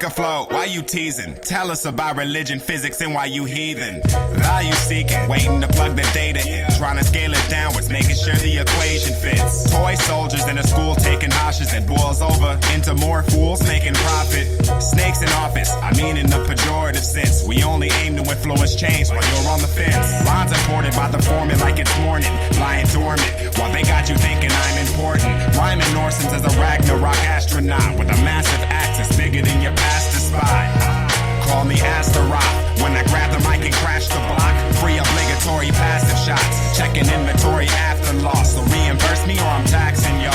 Pick a flow, why you teasing? Tell us about religion, physics, and why you heathen. Value seeking, waiting to plug the data in. Trying to scale it downwards, making sure the equation fits. Toy soldiers in a school taking hoshes that boils over into more fools making profit. Snakes in office, I mean in the pejorative sense. We only aim to influence change while you're on the fence. Lines imported by the foreman like it's morning, lying dormant while they got you thinking I'm important. Rhyming Norsens as a Ragnarok astronaut with a massive axis bigger than your past to spy. Call me Astaroth when I grab the mic and crash the block. Free obligatory passive shots, checking inventory after loss. So reimburse me or I'm taxing y'all.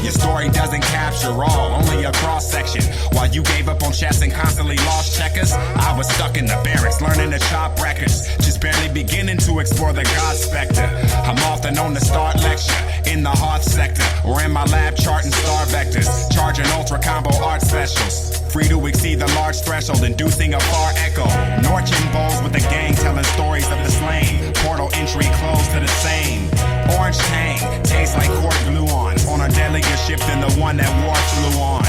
Your story doesn't capture all, only a cross section. While you gave up on chess and constantly lost checkers, I was stuck in the barracks learning to chop records, just barely beginning to explore the God specter. I'm often known to start lecture in the hearth sector, or in my lab charting star vectors, charging ultra combo art specials. Free to exceed the large threshold, inducing a far echo. Norchin bowls with the gang telling stories of the slain. Portal entry closed to the same. Orange tang, tastes like court glue on a deadlier ship than the one that war flew on.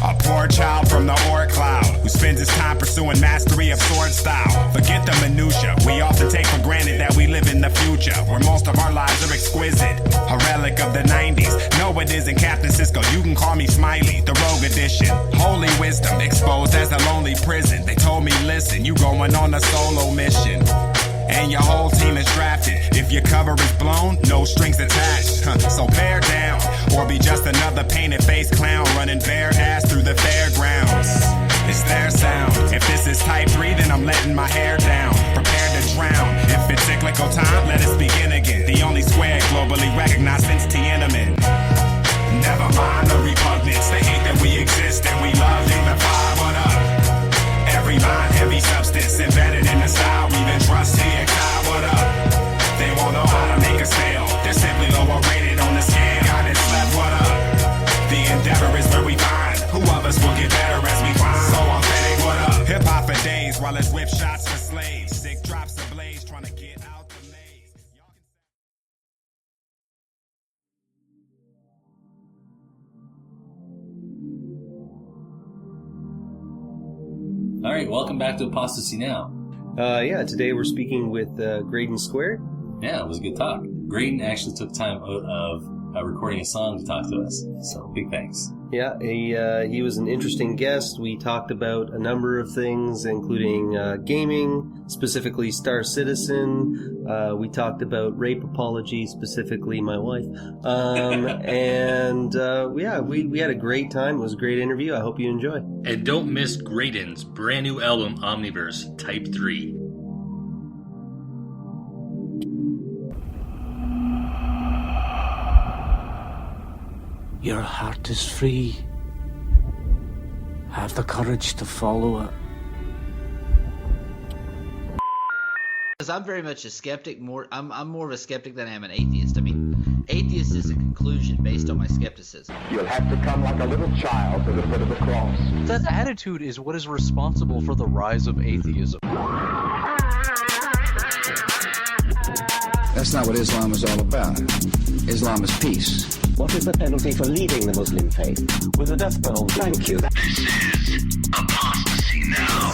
A poor child from the Ore Cloud who spends his time pursuing mastery of sword style. Forget the minutia, we often take for granted that we live in the future, where most of our lives are exquisite. A relic of the 90s, no it isn't Captain Cisco, you can call me Smiley, the rogue edition. Holy wisdom, exposed as a lonely prison. They told me listen, you going on a solo mission, and your whole team is drafted. If your cover is blown, no strings attached. So bear down, or be just another painted face clown running bare ass through the fairgrounds. It's their sound. If this is type 3, then I'm letting my hair down. Prepared to drown. If it's cyclical time, let us begin again. The only square globally recognized since Tiananmen. Never mind the repugnance, the hate that we exist and we love unify. What up? Every line, heavy substance embedded in the style. We even trust TXI. What up? They won't know how to make us fail. They're simply lower rated on the scale. God is left. What up? The endeavor is where we find who of us will get better as we climb. So authentic. What up? Hip hop for days while it's whip shots for slaves. Sick drops of blaze trying to get out the maze. All right, welcome back to Apostasy Now. Today we're speaking with Greydon Square. Yeah, it was a good talk. Greydon actually took time out of recording a song to talk to us, so big thanks. Yeah, he was an interesting guest. We talked about a number of things, including gaming, specifically Star Citizen. We talked about rape apology, specifically my wife. We had a great time. It was a great interview. I hope you enjoy. And don't miss Greydon's brand new album, Omniverse, Type 3. Your heart is free. Have the courage to follow it. Because I'm very much a skeptic. I'm more of a skeptic than I am an atheist. I mean, atheist is a conclusion based on my skepticism. You'll have to come like a little child to the foot of the cross. That attitude is what is responsible for the rise of atheism. That's not what Islam is all about. Islam is peace. What is the penalty for leaving the Muslim faith? With the death penalty. Thank you. This is Apostasy Now.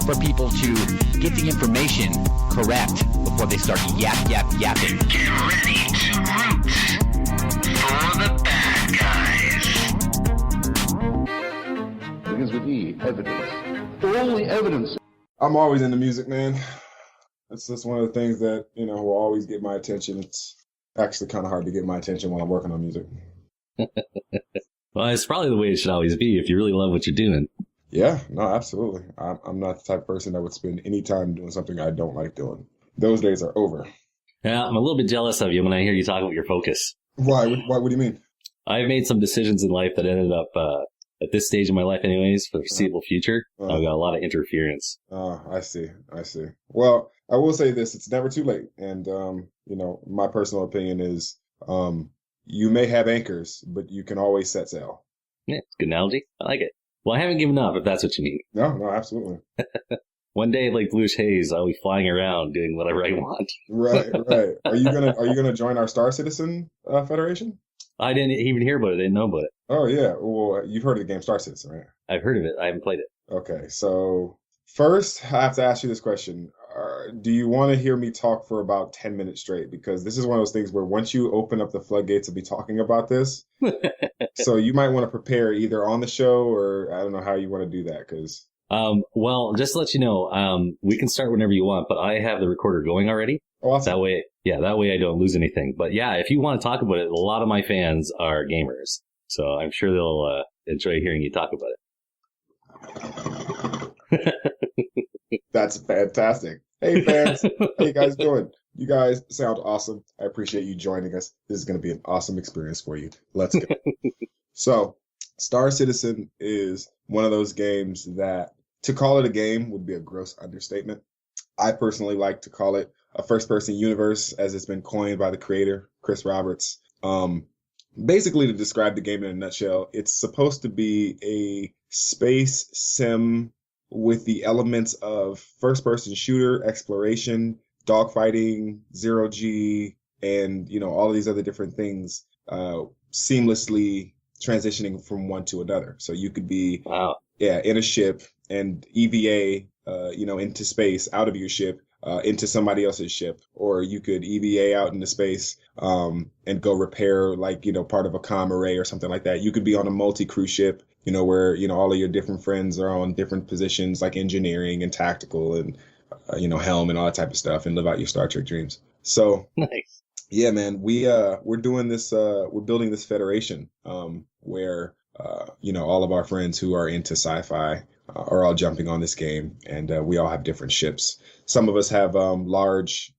For people to get the information correct before they start yapping. Get ready to root for the bad guys. Begins with E, evidence. All the evidence. I'm always into music, man. It's just one of the things that, will always get my attention. It's actually kind of hard to get my attention when I'm working on music. Well, it's probably the way it should always be if you really love what you're doing. Yeah, no, absolutely. I'm not the type of person that would spend any time doing something I don't like doing. Those days are over. Yeah, I'm a little bit jealous of you when I hear you talk about your focus. Why? What do you mean? I've made some decisions in life that ended up, at this stage of my life anyways, for the foreseeable future, I've got a lot of interference. Oh, I see. Well, I will say this, it's never too late. And, my personal opinion is, you may have anchors, but you can always set sail. Yeah, it's a good analogy. I like it. Well, I haven't given up, if that's what you mean. No, absolutely. One day, like Blue Haze, I'll be flying around doing whatever I want. Right. Are you gonna join our Star Citizen Federation? I didn't even hear about it. I didn't know about it. Oh yeah. Well, you've heard of the game Star Citizen, right? I've heard of it. I haven't played it. Okay. So first, I have to ask you this question. Do you want to hear me talk for about 10 minutes straight? Because this is one of those things where once you open up the floodgates to be talking about this, so you might want to prepare either on the show or I don't know how you want to do that. Because well, just to let you know, we can start whenever you want, but I have the recorder going already. Oh, awesome. That way I don't lose anything. But yeah, if you want to talk about it, a lot of my fans are gamers, so I'm sure they'll enjoy hearing you talk about it. That's fantastic. Hey fans, how you guys doing? You guys sound awesome. I appreciate you joining us. This is going to be an awesome experience for you. Let's go. So, Star Citizen is one of those games that to call it a game would be a gross understatement. I personally like to call it a first-person universe, as it's been coined by the creator, Chris Roberts. Basically, to describe the game in a nutshell, it's supposed to be a space sim with the elements of first-person shooter, exploration, dogfighting, zero-G, and all of these other different things seamlessly transitioning from one to another. So you could be in a ship and EVA into space, out of your ship, into somebody else's ship, or you could EVA out into space and go repair part of a comm array or something like that. You could be on a multi-crew ship, where all of your different friends are on different positions like engineering and tactical and helm and all that type of stuff, and live out your Star Trek dreams. So nice. Yeah, man, we're doing this. We're building this federation where all of our friends who are into sci-fi are all jumping on this game, and we all have different ships. Some of us have large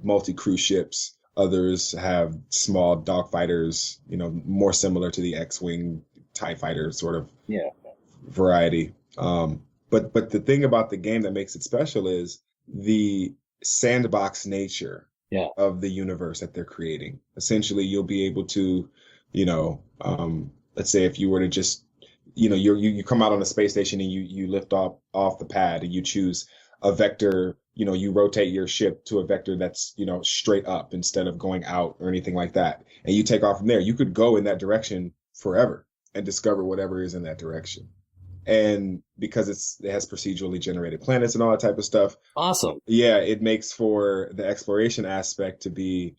multi-crew ships. Others have small dogfighters, more similar to the X-Wing TIE fighter sort of variety. But the thing about the game that makes it special is the sandbox nature of the universe that they're creating. Essentially, you'll be able to, let's say if you were to just, you come out on a space station and you lift off the pad and you choose a vector, you rotate your ship to a vector that's, straight up instead of going out or anything like that. And you take off from there. You could go in that direction forever and discover whatever is in that direction. And because it has procedurally generated planets and all that type of stuff. Awesome. Yeah, it makes for the exploration aspect to be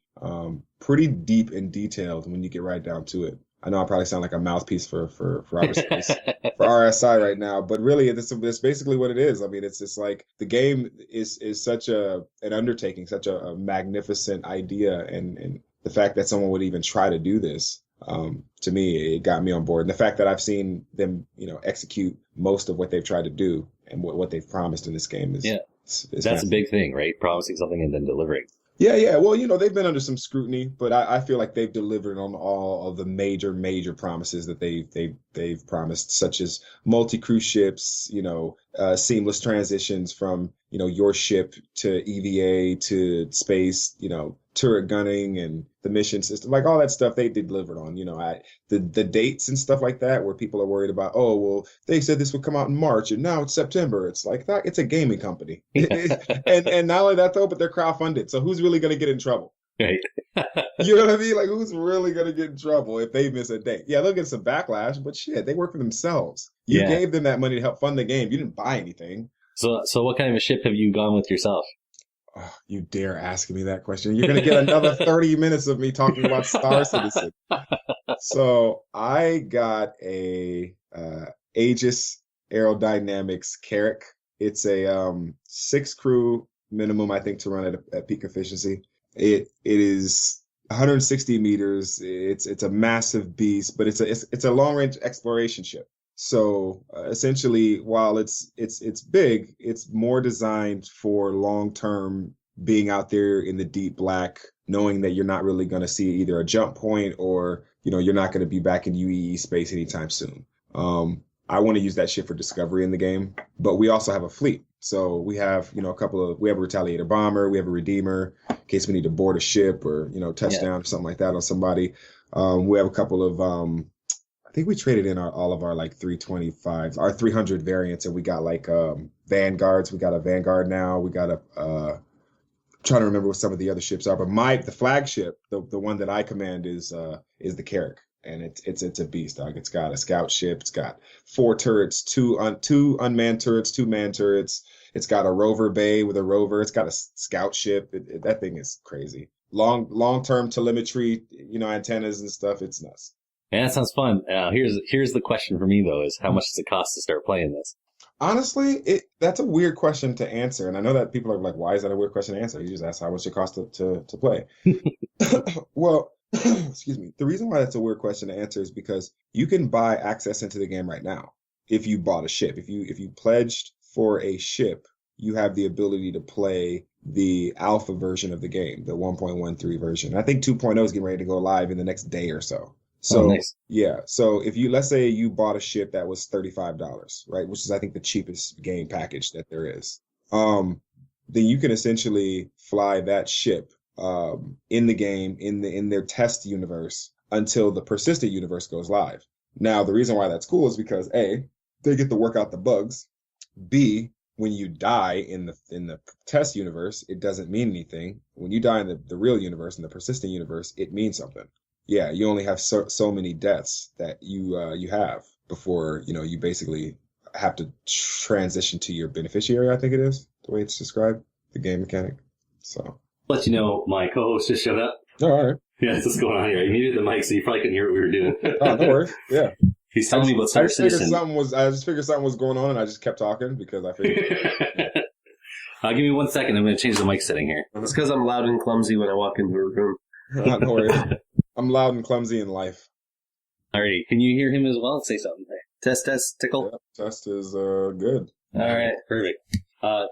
pretty deep and detailed when you get right down to it. I know I probably sound like a mouthpiece for Robert Space, for RSI right now, but really it's basically what it is. I mean, it's just like the game is such an undertaking, such a magnificent idea, and the fact that someone would even try to do this. To me, it got me on board. And the fact that I've seen them, execute most of what they've tried to do and what they've promised in this game is that's a big thing, right? Promising something and then delivering. Yeah. Well, they've been under some scrutiny, but I feel like they've delivered on all of the major promises that they've promised, such as multi-crew ships, seamless transitions from, your ship to EVA to space, turret gunning and the mission system, like all that stuff they delivered on. The dates and stuff like that, where people are worried about, oh, well, they said this would come out in March and now it's September. It's like that. It's a gaming company. and not only that though, but they're crowdfunded. So who's really going to get in trouble? Right. You know what I mean? Like, who's really going to get in trouble if they miss a date? Yeah, they'll get some backlash, but shit, they work for themselves. You gave them that money to help fund the game. You didn't buy anything. So what kind of a ship have you gone with yourself? Oh, you dare ask me that question. You're going to get another 30 minutes of me talking about Star Citizen. So I got a Aegis Aerodynamics Carrack. It's a 6 crew minimum, I think, to run at peak efficiency. It is 160 meters. It's a massive beast, but it's a long range exploration ship. So essentially, while it's big, it's more designed for long-term being out there in the deep black, knowing that you're not really going to see either a jump point or, you're not going to be back in UEE space anytime soon. I want to use that ship for discovery in the game, but we also have a fleet. So we have, we have a Retaliator bomber, we have a Redeemer in case we need to board a ship or, touchdown or something like that on somebody. We have a couple of, I think we traded in all of our 325s, our 300 variants, and we got Vanguards. We got a Vanguard now. We got trying to remember what some of the other ships are, but the flagship, the one that I command is the Carrack, and it's a beast, dog. It's got a scout ship. It's got 4 turrets, two unmanned turrets, 2 manned turrets. It's got a rover bay with a rover. It's got a scout ship. That thing is crazy. Long-term telemetry, antennas and stuff. It's nuts. Yeah, that sounds fun. Here's the question for me though: is how much does it cost to start playing this? Honestly, that's a weird question to answer, and I know that people are like, "Why is that a weird question to answer?" You just ask how much it costs to play. Well, excuse me. The reason why that's a weird question to answer is because you can buy access into the game right now if you bought a ship. If you pledged for a ship, you have the ability to play the alpha version of the game, the 1.13 version. I think 2.0 is getting ready to go live in the next day or so. So, nice. Yeah. So if let's say you bought a ship that was $35, right, which is, I think, the cheapest game package that there is, then you can essentially fly that ship in the game, in their test universe until the persistent universe goes live. Now, the reason why that's cool is because A, they get to work out the bugs. B, when you die in the test universe, it doesn't mean anything. When you die in the real universe, in the persistent universe, it means something. Yeah, you only have so many deaths that you have before you basically have to transition to your beneficiary. I think it is the way it's described, the game mechanic. So, let you know, my co-host just showed up. Oh, all right. Yeah, that's what's going on here. I muted the mic, so you probably couldn't hear what we were doing. Oh, no worries. Yeah. He's telling me about Star Citizen. I just figured something was going on, and I just kept talking because I figured. Give me 1 second. I'm going to change the mic setting here. It's because I'm loud and clumsy when I walk into a room. No worries. I'm loud and clumsy in life. Alrighty, can you hear him as well? Say something. Test, tickle. Yeah, test is good. Alright, perfect.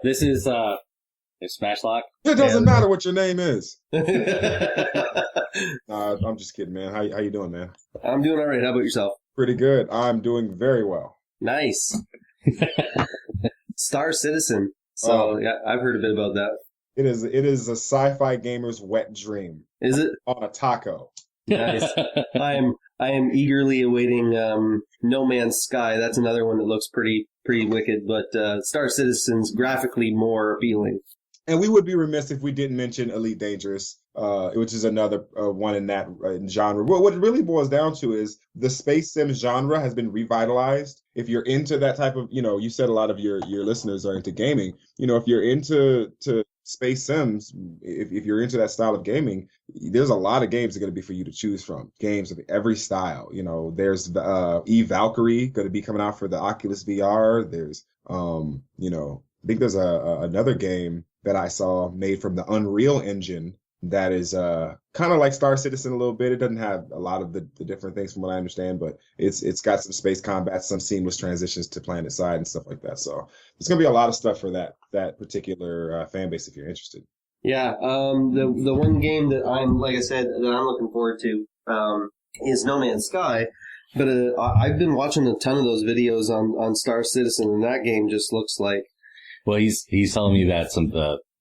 This is Smashlock. It doesn't matter what your name is. I'm just kidding, man. How you doing, man? I'm doing all right. How about yourself? Pretty good. I'm doing very well. Nice. Star Citizen. So yeah, I've heard a bit about that. It is a sci-fi gamer's wet dream. Is it? On a taco. Nice. I am eagerly awaiting No Man's Sky. That's another one that looks pretty wicked, but Star Citizen's graphically more appealing. And we would be remiss if we didn't mention Elite Dangerous, which is another one in that genre. What it really boils down to is the space sim genre has been revitalized. If you're into that type of, you said a lot of your listeners are into gaming. If you're into space sims, if you're into that style of gaming, there's a lot of games that are going to be for you to choose from. Games of every style. There's Eve Valkyrie going to be coming out for the Oculus VR. There's, I think there's another game that I saw made from the Unreal Engine that is kind of like Star Citizen a little bit. It doesn't have a lot of the different things from what I understand, but it's got some space combat, some seamless transitions to planet side and stuff like that. So there's going to be a lot of stuff for that particular fan base if you're interested. Yeah, the one game that I'm looking forward to is No Man's Sky. But I've been watching a ton of those videos on Star Citizen, and that game just looks like. Well, he's telling me that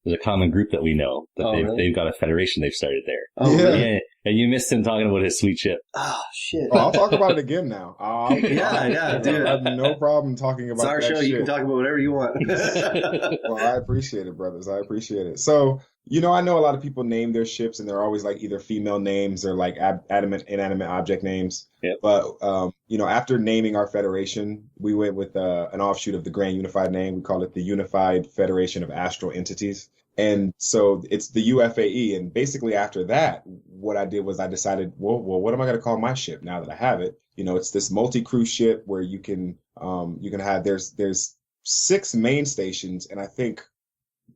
there's a common group that we know that they've got a federation they've started there. Oh, yeah. Really? And you missed him talking about his sweet ship. Oh shit! I'll talk about it again now. Yeah, dude. I have no problem talking about. It's our show. Shit. You can talk about whatever you want. Well, I appreciate it, brothers. I appreciate it. So, I know a lot of people name their ships, and they're always like either female names or like inanimate object names. Yep. But after naming our federation, we went with an offshoot of the Grand Unified name. We call it the Unified Federation of Astral Entities. And so it's the UFAE. And basically after that, what I did was I decided, well, what am I going to call my ship now that I have it? It's this multi-crew ship where you can have, there's 6 main stations and I think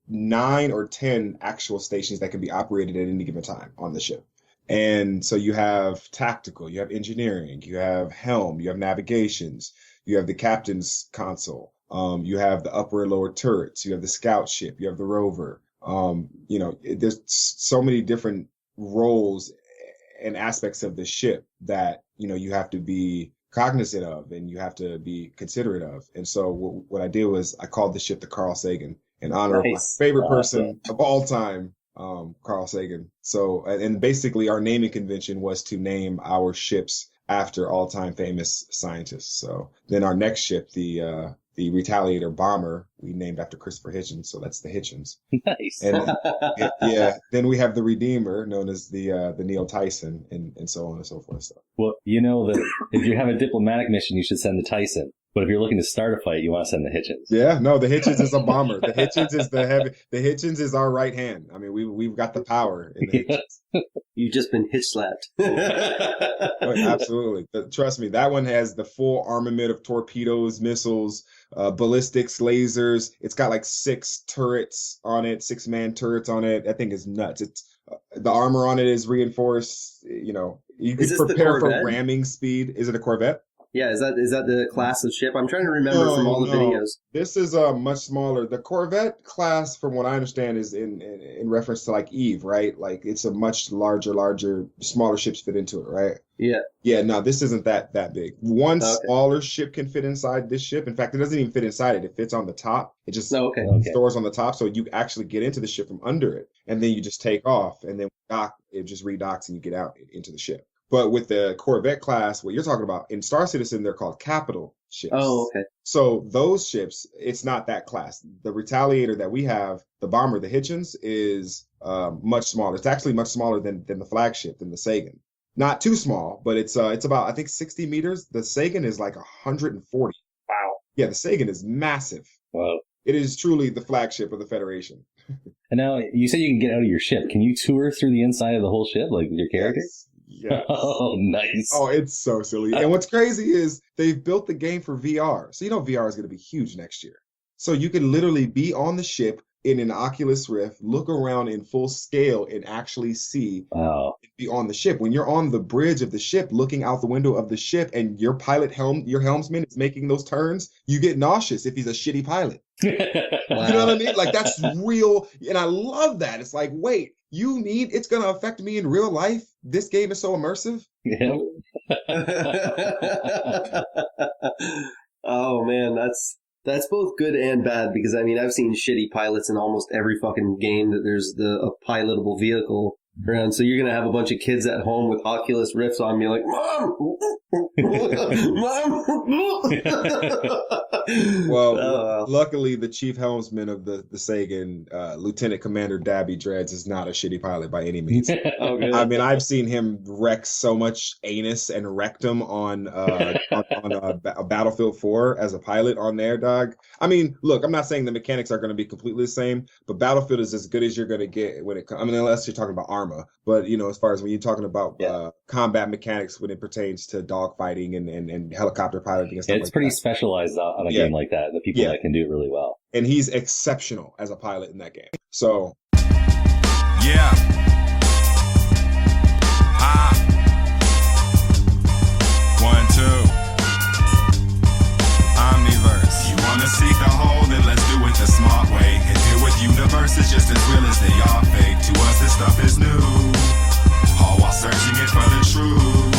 9 or 10 actual stations that can be operated at any given time on the ship. And so you have tactical, you have engineering, you have helm, you have navigations, you have the captain's console, you have the upper and lower turrets, you have the scout ship, you have the rover. There's so many different roles and aspects of the ship that, you have to be cognizant of and you have to be considerate of. And so what I did was I called the ship the Carl Sagan in honor of my favorite person of all time, Carl Sagan. So, and basically our naming convention was to name our ships after all-time famous scientists. So then our next ship, the the Retaliator bomber we named after Christopher Hitchens, so that's the Hitchens. Nice. And then we have the Redeemer, known as the Neil Tyson, and so on and so forth. So. Well, you know that if you have a diplomatic mission, you should send the Tyson. But if you're looking to start a fight, you want to send the Hitchens. Yeah, no, the Hitchens is a bomber. The Hitchens is the heavy. The Hitchens is our right hand. I mean, we've got the power in the Hitchens. You've just been hitch slapped. Absolutely. But trust me, that one has the full armament of torpedoes, missiles, ballistics, lasers. It's got like 6 turrets on it, 6-man turrets on it. That thing is nuts. It's the armor on it is reinforced. You know, you can prepare for ramming speed. Is it a Corvette? Yeah, is that the class of ship? I'm trying to remember from all the videos. This is much smaller. The Corvette class, from what I understand, is in reference to like Eve, right? Like it's a much larger, smaller ships fit into it, right? Yeah. Yeah, no, this isn't that big. One smaller ship can fit inside this ship. In fact, it doesn't even fit inside it. It fits on the top. It just stores on the top, so you actually get into the ship from under it, and then you just take off, and then it just redocks and you get out into the ship. But with the Corvette class, what you're talking about, in Star Citizen, they're called capital ships. Oh, okay. So those ships, it's not that class. The Retaliator that we have, the bomber, the Hitchens, is much smaller. It's actually much smaller than the flagship, than the Sagan. Not too small, but it's about, I think, 60 meters. The Sagan is like 140. Wow. Yeah, the Sagan is massive. Wow. It is truly the flagship of the Federation. And now, you said you can get out of your ship. Can you tour through the inside of the whole ship, like with your character? Yes. Oh, nice. Oh, it's so silly. And what's crazy is they've built the game for VR. So VR is going to be huge next year. So you can literally be on the ship in an Oculus Rift, look around in full scale and actually see be on the ship. When you're on the bridge of the ship, looking out the window of the ship, and your your helmsman is making those turns, you get nauseous if he's a shitty pilot. Wow. You know what I mean? Like, that's real. And I love that. It's like, wait, it's going to affect me in real life? This game is so immersive? Yeah. Oh, man, that's both good and bad, because, I mean, I've seen shitty pilots in almost every fucking game that there's a pilotable vehicle around. So you're going to have a bunch of kids at home with Oculus Rifts on, be like, Mom! Mom! Well, luckily, the chief helmsman of the Sagan, Lieutenant Commander Dabby Dreads, is not a shitty pilot by any means. I mean, I've seen him wreck so much anus and rectum on a Battlefield 4 as a pilot on there, dog. I mean, look, I'm not saying the mechanics are going to be completely the same, but Battlefield is as good as you're going to get when it comes. I mean, unless you're talking about Arma, but as far as when you're talking about combat mechanics when it pertains to dogfighting and helicopter piloting and stuff, it's pretty specialized on a game like that. The people that can do it really well, and he's exceptional as a pilot in that game. So, yeah. Ah. 1, 2. Omniverse. You wanna seek the whole, then let's do it the smart way. And deal with universes just as real as they are fake. To us, this stuff is new. All while searching it for the truth.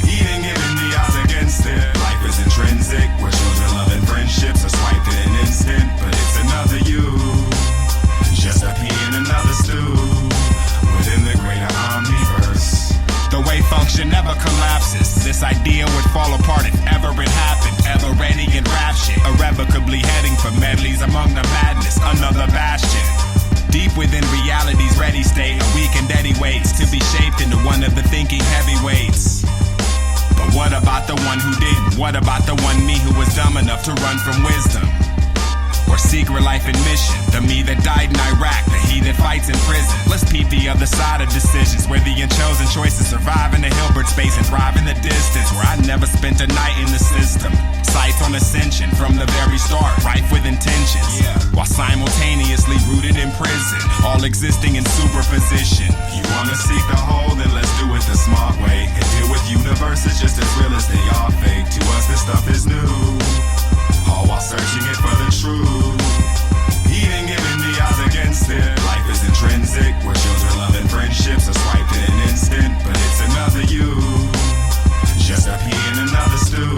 Even giving the odds against it. Life is intrinsic, where children love and friendships are swiped in an instant. But it's another you, just a pea in another stew, within the greater Omniverse. The way function never collapses. This idea would fall apart if ever it happened. Ever ready and rapture, irrevocably heading for medleys among the madness. Another bastion. Deep within reality's ready state, a weakened Eddie waits to be shaped into one of the thinking heavyweights. But what about the one who didn't? What about the one me who was dumb enough to run from wisdom? Or secret life and mission, the me that died in Iraq, the he that fights in prison. Let's peep the other side of decisions, where the unchosen choices survive in the Hilbert space and thrive in the distance, where I never spent a night in the system. Sights on ascension from the very start, rife with intentions, while simultaneously rooted in prison, all existing in superposition. You wanna seek the whole, then let's do it the smart way, and deal with universes just as real as they are fake. To us, this stuff is new, all while searching it for the truth. Even giving the odds against it. Life is intrinsic, where children love and friendships are swiped in an instant. But it's another you, just a pea in another stew,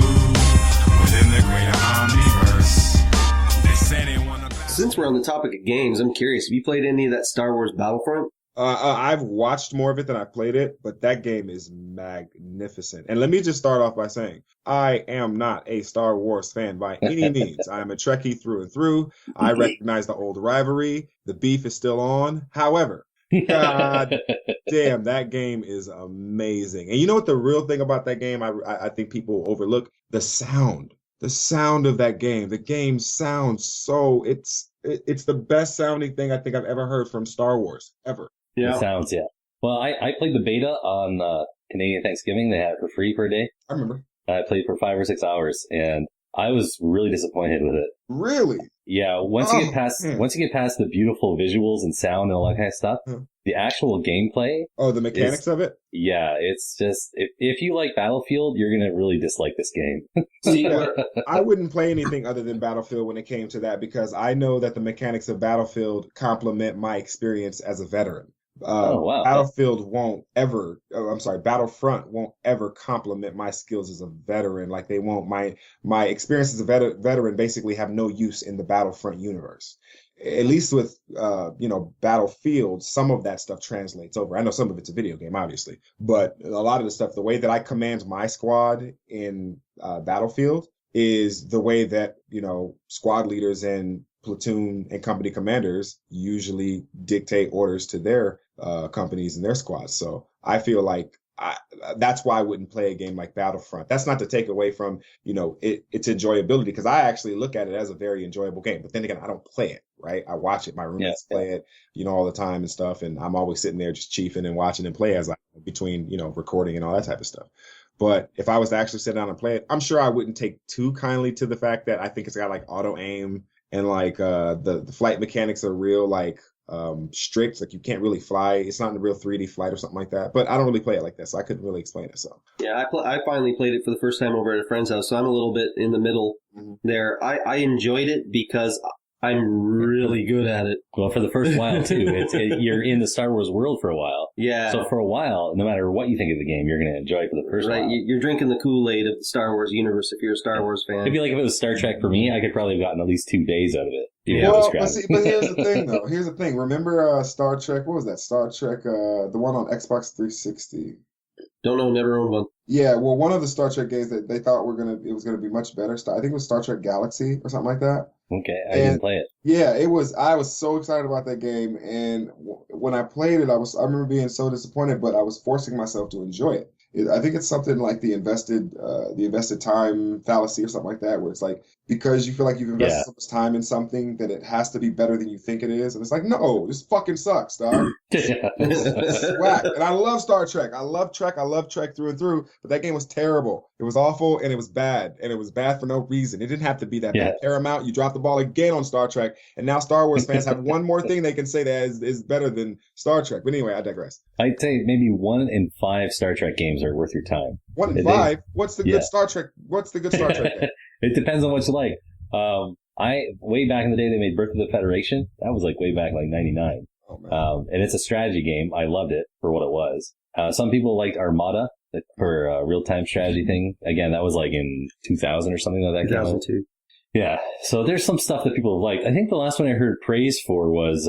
within the greater Omniverse. They say they want to. Since we're on the topic of games, I'm curious, have you played any of that Star Wars Battlefront? I've watched more of it than I've played it, but that game is magnificent. And let me just start off by saying, I am not a Star Wars fan by any means. I am a Trekkie through and through. I recognize the old rivalry. The beef is still on. However, God damn, that game is amazing. And you know what the real thing about that game I think people overlook? The sound. The sound of that game. The game sounds so it's the best sounding thing I think I've ever heard from Star Wars ever. Yeah. It sounds, yeah. Well, I played the beta on Canadian Thanksgiving. They had it for free for a day. I remember. I played for 5 or 6 hours, and I was really disappointed with it. Really? Yeah. Once you get past the beautiful visuals and sound and all that kind of stuff, the actual gameplay. Oh, the mechanics of it? Yeah, it's just if you like Battlefield, you're gonna really dislike this game. See, I wouldn't play anything other than Battlefield when it came to that because I know that the mechanics of Battlefield complement my experience as a veteran. Battlefront won't ever complement my skills as a veteran. Like they won't. My experience as a veteran basically have no use in the Battlefront universe. At least with Battlefield, some of that stuff translates over. I know some of it's a video game, obviously, but a lot of the stuff, the way that I command my squad in Battlefield is the way that squad leaders and platoon and company commanders usually dictate orders to their companies and their squads. So I feel like that's why I wouldn't play a game like Battlefront. That's not to take away from, its enjoyability, because I actually look at it as a very enjoyable game. But then again, I don't play it, right? I watch it. My roommates play it, all the time and stuff. And I'm always sitting there just chiefing and watching and play as between, recording and all that type of stuff. But if I was to actually sit down and play it, I'm sure I wouldn't take too kindly to the fact that I think it's got like auto aim and like the flight mechanics are real like strict. Like you can't really fly. It's not in a real 3D flight or something like that. But I don't really play it like that, so I couldn't really explain it. So yeah, I finally played it for the first time over at a friend's house, so I'm a little bit in the middle there. I enjoyed it because I'm really good at it. Well, for the first while, too. You're in the Star Wars world for a while. Yeah. So for a while, no matter what you think of the game, you're going to enjoy it for the first while. Right. You're drinking the Kool-Aid of the Star Wars universe if you're a Star Wars fan. I feel like if it was Star Trek for me, I could probably have gotten at least 2 days out of it. But here's the thing, though. Here's the thing. Remember Star Trek? What was that? Star Trek, the one on Xbox 360. Don't know, never owned one. Yeah, well, one of the Star Trek games that they thought it was gonna be much better. I think it was Star Trek Galaxy or something like that. Okay, I didn't play it. Yeah, it was. I was so excited about that game, and when I played it, I remember being so disappointed, but I was forcing myself to enjoy it. I think it's something like the invested time fallacy or something like that, where it's like because you feel like you've invested so much time in something that it has to be better than you think it is, and it's like, no, this fucking sucks, dog. It's whack. And I love Star Trek. I love Trek through and through, but that game was terrible. It was awful, and it was bad, and it was bad for no reason. It didn't have to be that bad. Paramount, you dropped the ball again on Star Trek, and now Star Wars fans have one more thing they can say that is better than Star Trek. But anyway, I digress. I'd say maybe 1 in 5 Star Trek games are worth your time. 1 in 5? What's the good Star Trek? What's the good Star Trek game? It depends on what you like. Way back in the day, they made Birth of the Federation. That was like way back, like 99. Oh, man. And it's a strategy game. I loved it for what it was. Some people liked Armada for a real-time strategy thing. Again, that was like in 2000 or something like that. 2002. Yeah. So there's some stuff that people like. I think the last one I heard praise for was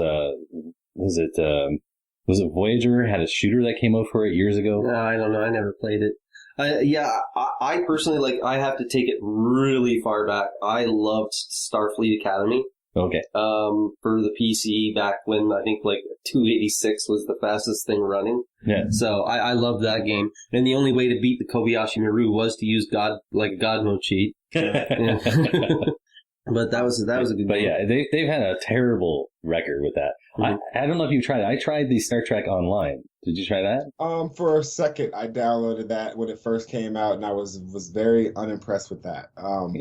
it Voyager had a shooter that came out for it years ago? No, I don't know. I never played it. I personally, I have to take it really far back. I loved Starfleet Academy. Okay. For the PC back when I think 286 was the fastest thing running. Yeah. So I loved that game. And the only way to beat the Kobayashi Maru was to use God mode cheat. But that was a good game. But yeah, they've had a terrible record with that. Mm-hmm. I don't know if you tried it. I tried the Star Trek Online. Did you try that? For a second, I downloaded that when it first came out, and I was very unimpressed with that.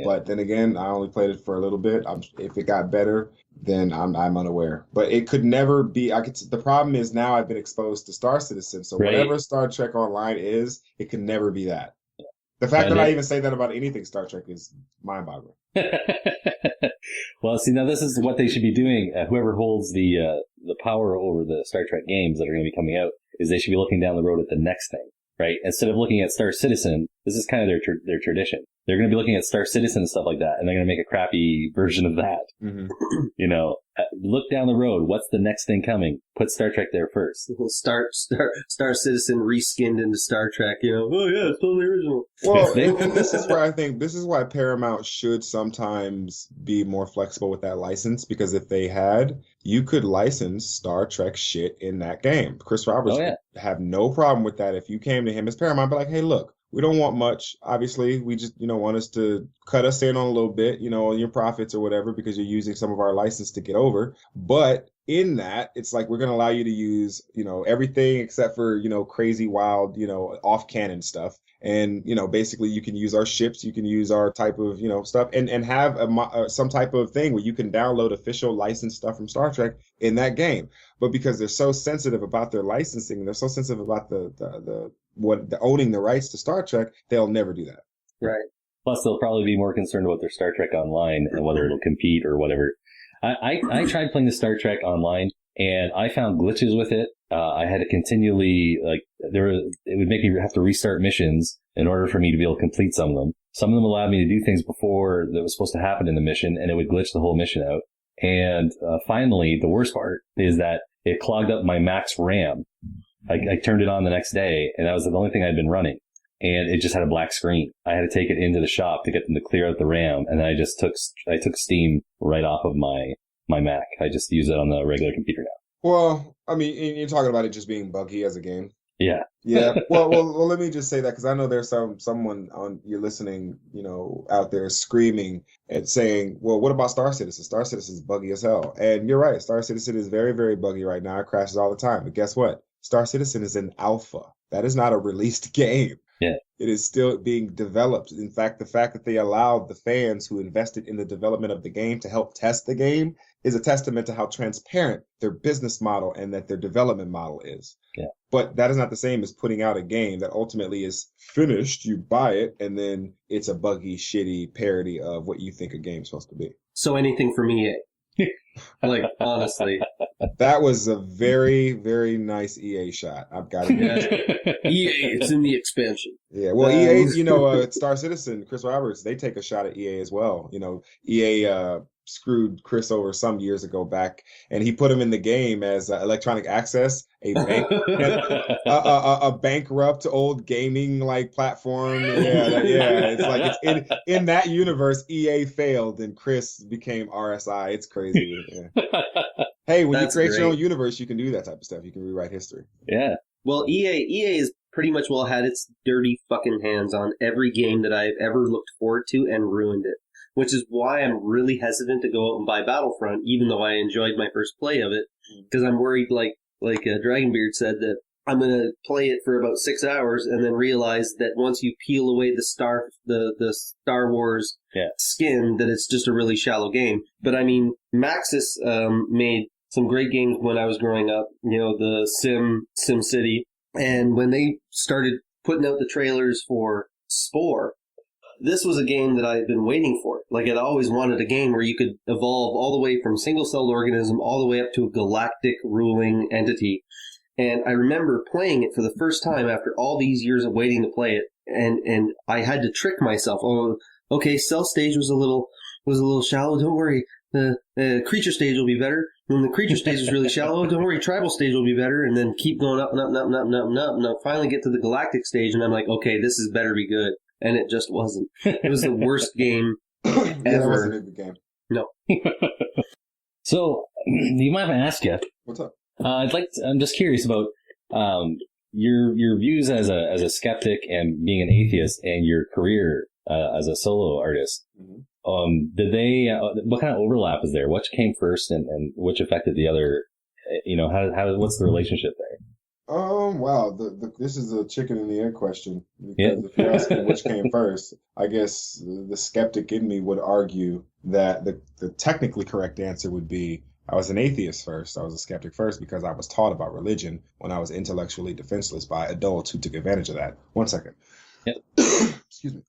But then again, I only played it for a little bit. If it got better, then I'm unaware. But it could never be. The problem is now I've been exposed to Star Citizen, so whatever Star Trek Online is, it can never be that. The fact that I even say that about anything Star Trek is mind-boggling. Well, see, now this is what they should be doing. Whoever holds the power over the Star Trek games that are going to be coming out is they should be looking down the road at the next thing, right? Instead of looking at Star Citizen, this is kind of their tradition. they're going to be looking at Star Citizen and stuff like that, and they're going to make a crappy version of that. Mm-hmm. You know, look down the road. What's the next thing coming? Put Star Trek there first. Star Citizen reskinned into Star Trek. You know, oh yeah, it's totally original. Well, and this is where I think this is why Paramount should sometimes be more flexible with that license, because if they had, you could license Star Trek shit in that game. Chris Roberts would have no problem with that if you came to him as Paramount, be like, hey, look, we don't want much. Obviously, we just, want us to cut us in on a little bit, on your profits or whatever, because you're using some of our license to get over. But in that, it's like, we're going to allow you to use, everything except for, crazy, wild, off canon stuff. And, basically you can use our ships, you can use our type of, stuff and have some type of thing where you can download official licensed stuff from Star Trek in that game. But because they're so sensitive about their licensing, they're so sensitive about the owning the rights to Star Trek, they'll never do that. Right. Plus, they'll probably be more concerned about their Star Trek Online and whether it'll compete or whatever. I tried playing the Star Trek Online, and I found glitches with it. I had to continually, it would make me have to restart missions in order for me to be able to complete some of them. Some of them allowed me to do things before that was supposed to happen in the mission, and it would glitch the whole mission out. And finally, the worst part is that it clogged up my max RAM. I turned it on the next day, and that was the only thing I'd been running. And it just had a black screen. I had to take it into the shop to get them to clear out the RAM, and then I took Steam right off of my Mac. I just use it on the regular computer now. Well, I mean, you're talking about it just being buggy as a game. Yeah. Yeah. Well, let me just say that, because I know there's someone on you're listening, out there screaming and saying, well, what about Star Citizen? Star Citizen is buggy as hell. And you're right. Star Citizen is very, very buggy right now. It crashes all the time. But guess what? Star Citizen is an alpha. That is not a released game. Yeah. It is still being developed. In fact, the fact that they allowed the fans who invested in the development of the game to help test the game is a testament to how transparent their business model and that their development model is. Yeah. But that is not the same as putting out a game that ultimately is finished. You buy it, and then it's a buggy, shitty parody of what you think a game's supposed to be. So anything from EA. Honestly. That was a very, very nice EA shot. I've got to admit. EA, it's in the expansion. Yeah, well, EA, Star Citizen, Chris Roberts, they take a shot at EA as well. EA screwed Chris over some years ago back, and he put him in the game as Electronic Access, a bank, a bankrupt old gaming platform. It's like it's in that universe. EA failed, and Chris became RSI. It's crazy. Yeah. Hey, when you create your own universe, you can do that type of stuff. You can rewrite history. Yeah. Well, EA has pretty much had its dirty fucking hands on every game that I've ever looked forward to and ruined it. Which is why I'm really hesitant to go out and buy Battlefront, even though I enjoyed my first play of it, because I'm worried, like Dragonbeard said, that I'm going to play it for about 6 hours and then realize that once you peel away the Star Wars skin, that it's just a really shallow game. But I mean, Maxis made some great games when I was growing up, the Sim City, and when they started putting out the trailers for Spore, this was a game that I had been waiting for. I'd always wanted a game where you could evolve all the way from single-celled organism all the way up to a galactic ruling entity. And I remember playing it for the first time after all these years of waiting to play it, and I had to trick myself. Oh, okay, cell stage was a little shallow. Don't worry, the creature stage will be better. When the creature stage is really shallow, don't worry, tribal stage will be better. And then keep going up and up and up and up and up and up. And I'll finally get to the galactic stage, and I'm like, okay, this is better be good. And it just wasn't. It was the worst game ever. It wasn't a good game. No. So, do you mind if I ask you? What's up? I'm just curious about your views as a skeptic and being an atheist, and your career as a solo artist. Mm-hmm. What kind of overlap is there? Which came first, and which affected the other? What's the relationship there? Wow. This is a chicken and the egg question. Because if you're asking which came first, I guess the skeptic in me would argue that the technically correct answer would be I was an atheist first. I was a skeptic first because I was taught about religion when I was intellectually defenseless by adults who took advantage of that. 1 second. Yep. Excuse me.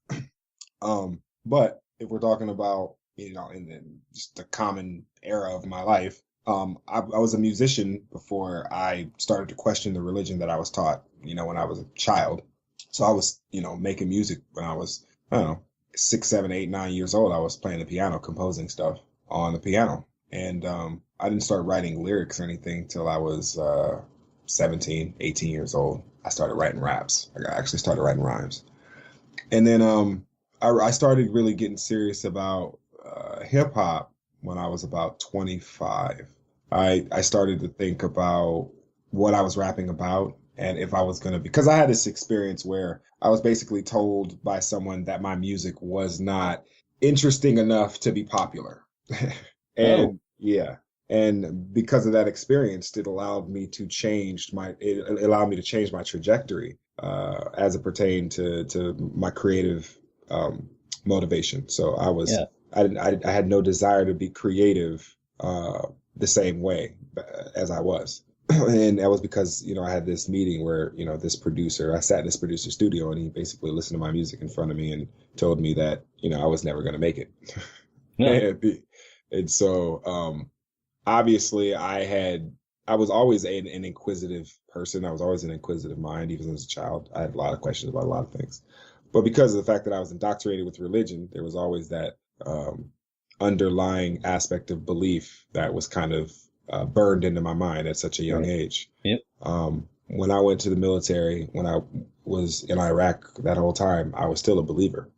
But if we're talking about, in just the common era of my life, I was a musician before I started to question the religion that I was taught, when I was a child. So I was, making music when I was, 6, 7, 8, 9 years old, I was playing the piano, composing stuff on the piano. And I didn't start writing lyrics or anything till I was 17, 18 years old. I started writing raps. I actually started writing rhymes. And then I started really getting serious about hip hop when I was about 25. I started to think about what I was rapping about and if I was going to, because I had this experience where I was basically told by someone that my music was not interesting enough to be popular. And yeah. And because of that experience, it allowed me to change my trajectory as it pertained to my creative motivation. So I had no desire to be creative the same way as I was. And that was because, I had this meeting where, I sat in this producer's studio and he basically listened to my music in front of me and told me that, I was never going to make it. Yeah. And so, obviously I was always an inquisitive person. I was always an inquisitive mind, even as a child. I had a lot of questions about a lot of things. But because of the fact that I was indoctrinated with religion, there was always that underlying aspect of belief that was kind of burned into my mind at such a young age. Yep. When I went to the military, when I was in Iraq that whole time, I was still a believer.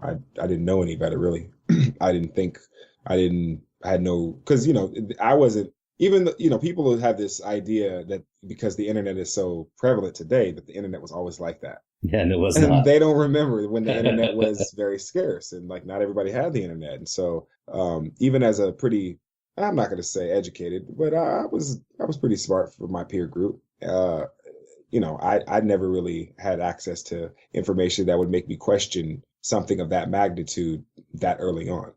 I didn't know any better, really. I wasn't, even, people have this idea that because the internet is so prevalent today, that the internet was always like that. Yeah, and it was not. And they don't remember when the internet was very scarce and like not everybody had the internet. And so even as a pretty, I'm not going to say educated, but I was pretty smart for my peer group. I never really had access to information that would make me question something of that magnitude that early on.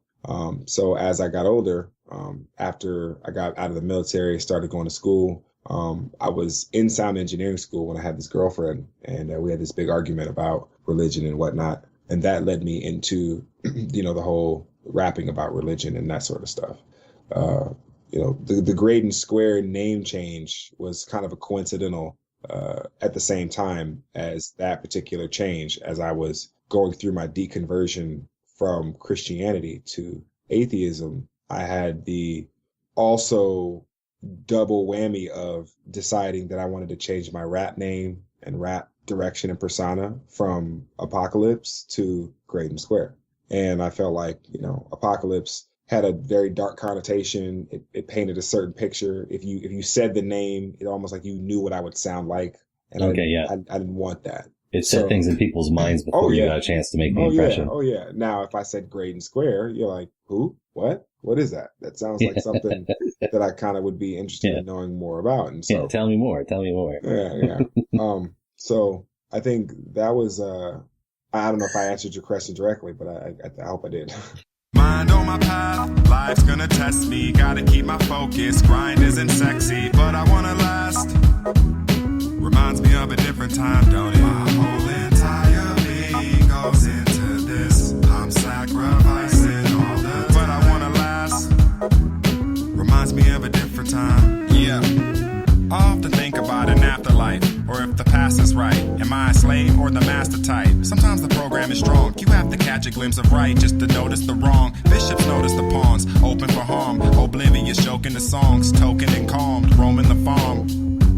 So as I got older, after I got out of the military, started going to school, I was in sound engineering school when I had this girlfriend, and we had this big argument about religion and whatnot. And that led me into, the whole rapping about religion and that sort of stuff. The Greydon Square name change was kind of a coincidental at the same time as that particular change, as I was going through my deconversion from Christianity to atheism. I had the also double whammy of deciding that I wanted to change my rap name and rap direction and persona from Apocalypse to Greydon Square. And I felt like, Apocalypse had a very dark connotation. It painted a certain picture. If you said the name, it almost like you knew what I would sound like. And I didn't want that. It set things in people's minds before you got a chance to make the impression. Yeah. Now, if I said Greydon Square, you're like, who? What? What is that? That sounds like something that I kind of would be interested in knowing more about. And so, tell me more. Yeah. So I think that was, I don't know if I answered your question directly, but I hope I did. Mind on my path, life's gonna test me. Gotta keep my focus, grind isn't sexy, but I wanna last. Reminds me of a different time, don't it? My whole entire being goes into this. I'm sacrificing all the time, but I wanna last. Reminds me of a different time. Yeah. I often think about an afterlife, or if the past is right. Am I a slave or the master type? Sometimes the program is strong. You have to catch a glimpse of right just to notice the wrong. Bishops notice the pawns, open for harm. Oblivious, choking the songs, token and calmed, roaming the farm.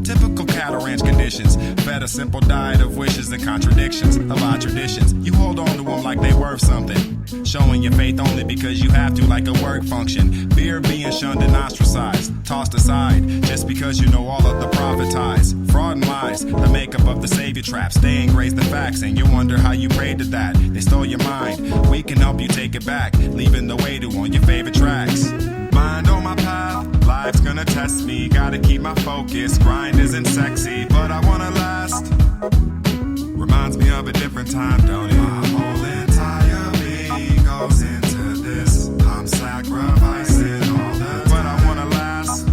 Typical cattle ranch conditions, fed a simple diet of wishes and contradictions of our traditions. You hold on to them like they worth something, showing your faith only because you have to, like a work function. Fear of being shunned and ostracized, tossed aside, just because you know all of the prophet ties. Fraud and lies, the makeup of the savior traps. They engraze the facts and you wonder how you prayed to that. They stole your mind, we can help you take it back, leaving the way to on your favorite tracks. Mind on my path, life's gonna test me. Gotta keep my focus, grind isn't sexy, but I wanna last. Reminds me of a different time, don't it? My whole entire being goes into this. I'm sacrificing all the time, but I wanna last.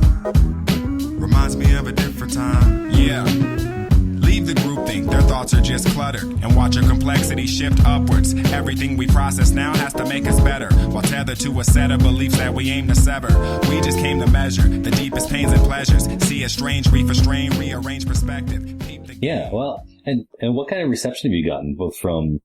Reminds me of a different time, yeah. Leave the groupthink, their thoughts are just cluttered, and watch your complexity shift upwards. Everything we process now has to make us better, while tethered to a set of beliefs that we aim to sever. We just came to measure the deepest pains and pleasures, see a strange reef of strain, rearrange perspective. Yeah, well, and what kind of reception have you gotten, both from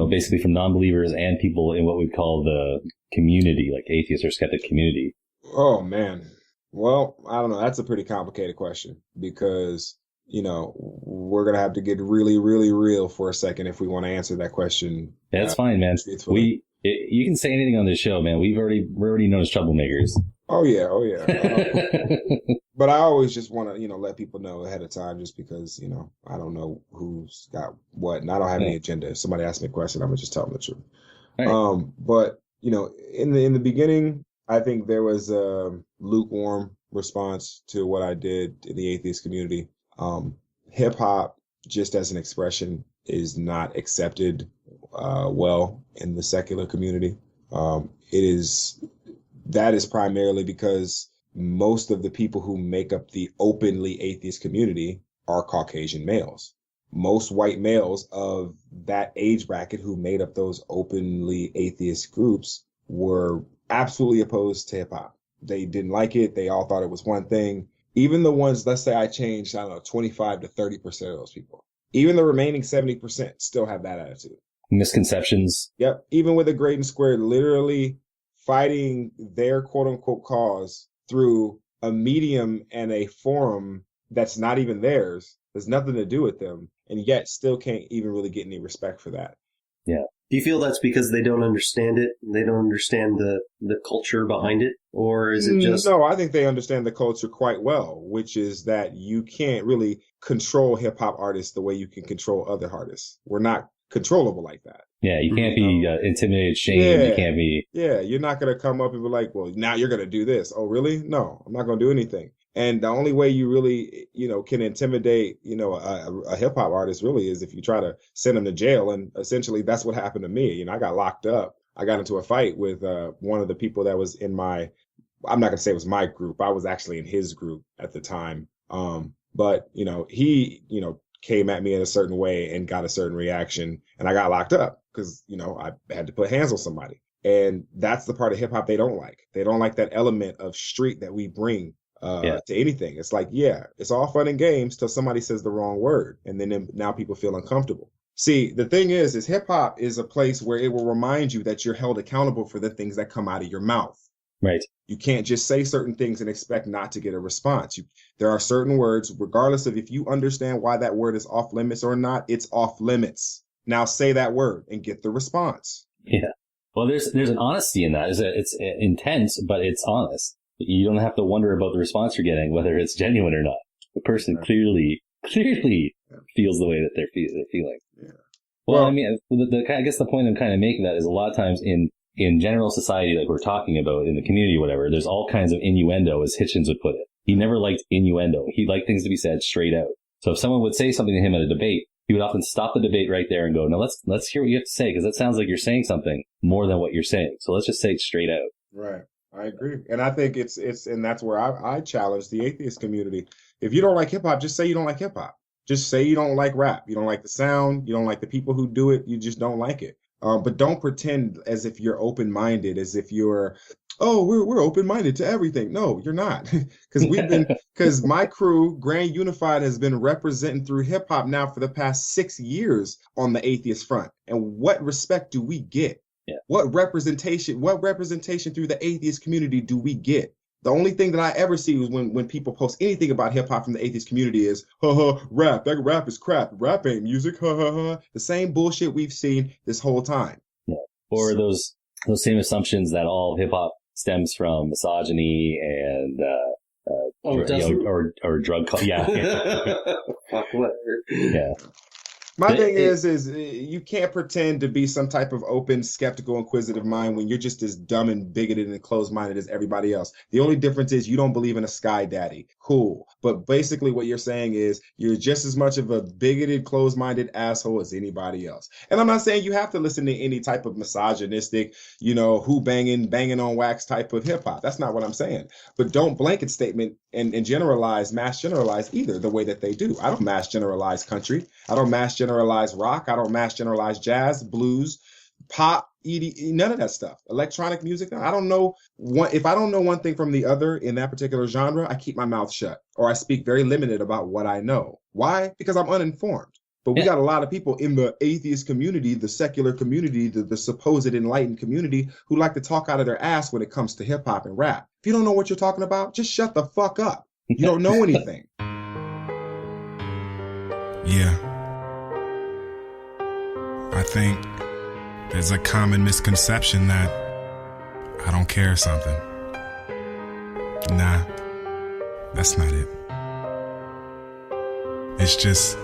basically from non-believers and people in what we call the community, like atheist or skeptic community? Oh, man. Well, I don't know. That's a pretty complicated question because, we're going to have to get really, really real for a second if we want to answer that question. Yeah, that's fine, man. Truthfully. You can say anything on this show, man. We're already known as troublemakers. Oh, yeah. But I always just want to, let people know ahead of time just because, I don't know who's got what, and I don't have any agenda. If somebody asks me a question, I'm going to just tell them the truth. Right. But, in the beginning, I think there was a lukewarm response to what I did in the atheist community. Hip hop, just as an expression, is not accepted well in the secular community. That is primarily because most of the people who make up the openly atheist community are Caucasian males. Most white males of that age bracket who made up those openly atheist groups were absolutely opposed to hip hop. They didn't like it. They all thought it was one thing. Even the ones, let's say I changed, 25 to 30% of those people. Even the remaining 70% still have that attitude. Misconceptions. Yep. Even with the Greydon Square literally fighting their quote unquote cause through a medium and a forum that's not even theirs. There's nothing to do with them. And yet still can't even really get any respect for that. Yeah. Do you feel that's because they don't understand it? They don't understand the culture behind it? Or is it just... No, I think they understand the culture quite well, which is that you can't really control hip-hop artists the way you can control other artists. We're not controllable like that. Yeah, you can't be intimidated, shamed. You can't be... Yeah, you're not going to come up and be like, well, now you're going to do this. Oh, really? No, I'm not going to do anything. And the only way you really, can intimidate, a hip hop artist really is if you try to send them to jail. And essentially that's what happened to me. I got locked up. I got into a fight with one of the people that was in I'm not going to say it was my group. I was actually in his group at the time. But he, came at me in a certain way and got a certain reaction. And I got locked up because, I had to put hands on somebody. And that's the part of hip hop they don't like. They don't like that element of street that we bring to anything. It's like, it's all fun and games till somebody says the wrong word. And then now people feel uncomfortable. See, the thing is hip hop is a place where it will remind you that you're held accountable for the things that come out of your mouth. Right. You can't just say certain things and expect not to get a response. There are certain words, regardless of if you understand why that word is off limits or not, it's off limits. Now say that word and get the response. Yeah. Well, there's an honesty in that. It's intense, but it's honest. You don't have to wonder about the response you're getting, whether it's genuine or not. The person clearly feels the way that they're feeling. Yeah. Well, I mean, I guess the point I'm kind of making that is a lot of times in general society, like we're talking about in the community, whatever, there's all kinds of innuendo, as Hitchens would put it. He never liked innuendo. He liked things to be said straight out. So if someone would say something to him at a debate, he would often stop the debate right there and go, no, let's hear what you have to say, because that sounds like you're saying something more than what you're saying. So let's just say it straight out. Right. I agree. And I think it's and that's where I challenge the atheist community. If you don't like hip hop, just say you don't like hip hop. Just say you don't like rap. You don't like the sound. You don't like the people who do it. You just don't like it. But don't pretend as if you're open-minded, as if you're, we're open-minded to everything. No, you're not. Because my crew, Grand Unified, has been representing through hip hop now for the past 6 years on the atheist front. And what respect do we get? Yeah. What representation through the atheist community do we get? The only thing that I ever see is when people post anything about hip hop from the atheist community is, rap. That rap is crap. Rap ain't music. The same bullshit we've seen this whole time. Yeah. Or those same assumptions that all hip hop stems from misogyny and or drug. Yeah. Yeah. My thing is you can't pretend to be some type of open, skeptical, inquisitive mind when you're just as dumb and bigoted and closed-minded as everybody else. The only difference is you don't believe in a sky daddy. Cool. But basically what you're saying is you're just as much of a bigoted, closed-minded asshole as anybody else. And I'm not saying you have to listen to any type of misogynistic, who banging on wax type of hip-hop. That's not what I'm saying. But don't blanket statement and mass generalize either the way that they do. I don't mass generalize country. I don't mass generalize rock. I don't mass generalize jazz, blues, pop, ED, none of that stuff. Electronic music. I don't know if I don't know one thing from the other in that particular genre, I keep my mouth shut or I speak very limited about what I know. Why? Because I'm uninformed. But we got a lot of people in the atheist community, the secular community, the supposed enlightened community who like to talk out of their ass when it comes to hip hop and rap. If you don't know what you're talking about, just shut the fuck up. You don't know anything. Yeah. I think there's a common misconception that I don't care or something. Nah, that's not it. It's just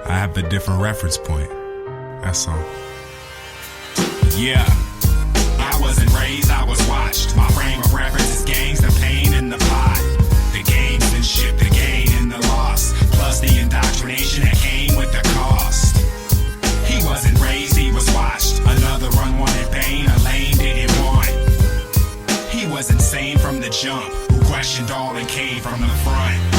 I have a different reference point. That's all. Yeah. I wasn't raised, I was watched. My frame of reference is gangs, the pain and the plot. The gamesmanship, the gain and the loss. Plus the indoctrination that came with the cost. He wasn't raised, he was watched. Another run wanted pain, a lane didn't want. He was insane from the jump, who questioned all and came from the front.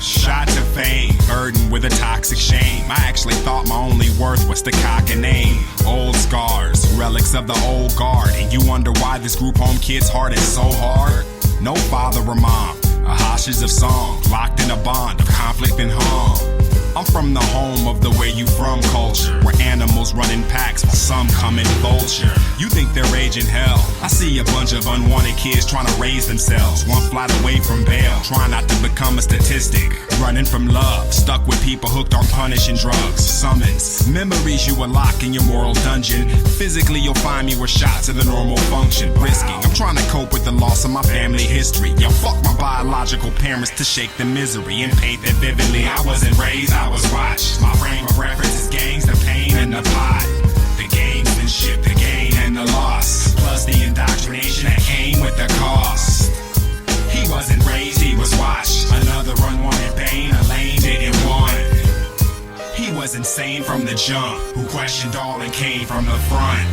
Shot to fame, burdened with a toxic shame. I actually thought my only worth was the cock and name. Old scars, relics of the old guard. And you wonder why this group home kid's heart is so hard? No father or mom, a hostage of song, locked in a bond of conflict and harm. I'm from the home of the where you from culture, where animals run in packs while some come in vulture. You think they're raging hell? I see a bunch of unwanted kids trying to raise themselves, one flight away from bail, trying not to become a statistic, running from love, stuck with people hooked on punishing drugs. Summons, memories you unlock in your moral dungeon. Physically you'll find me with shots of the normal function, risking. I'm trying to cope with the loss of my family history. Yo, fuck my biological parents to shake the misery and paint that vividly. I wasn't raised, I was watched. My frame of reference is gangs, the pain and the plot. The gamesmanship, the gain and the loss. Plus the indoctrination that came with the cost. He wasn't raised, he was watched. Another run wanted pain, a lane didn't want. He was insane from the jump, who questioned all and came from the front.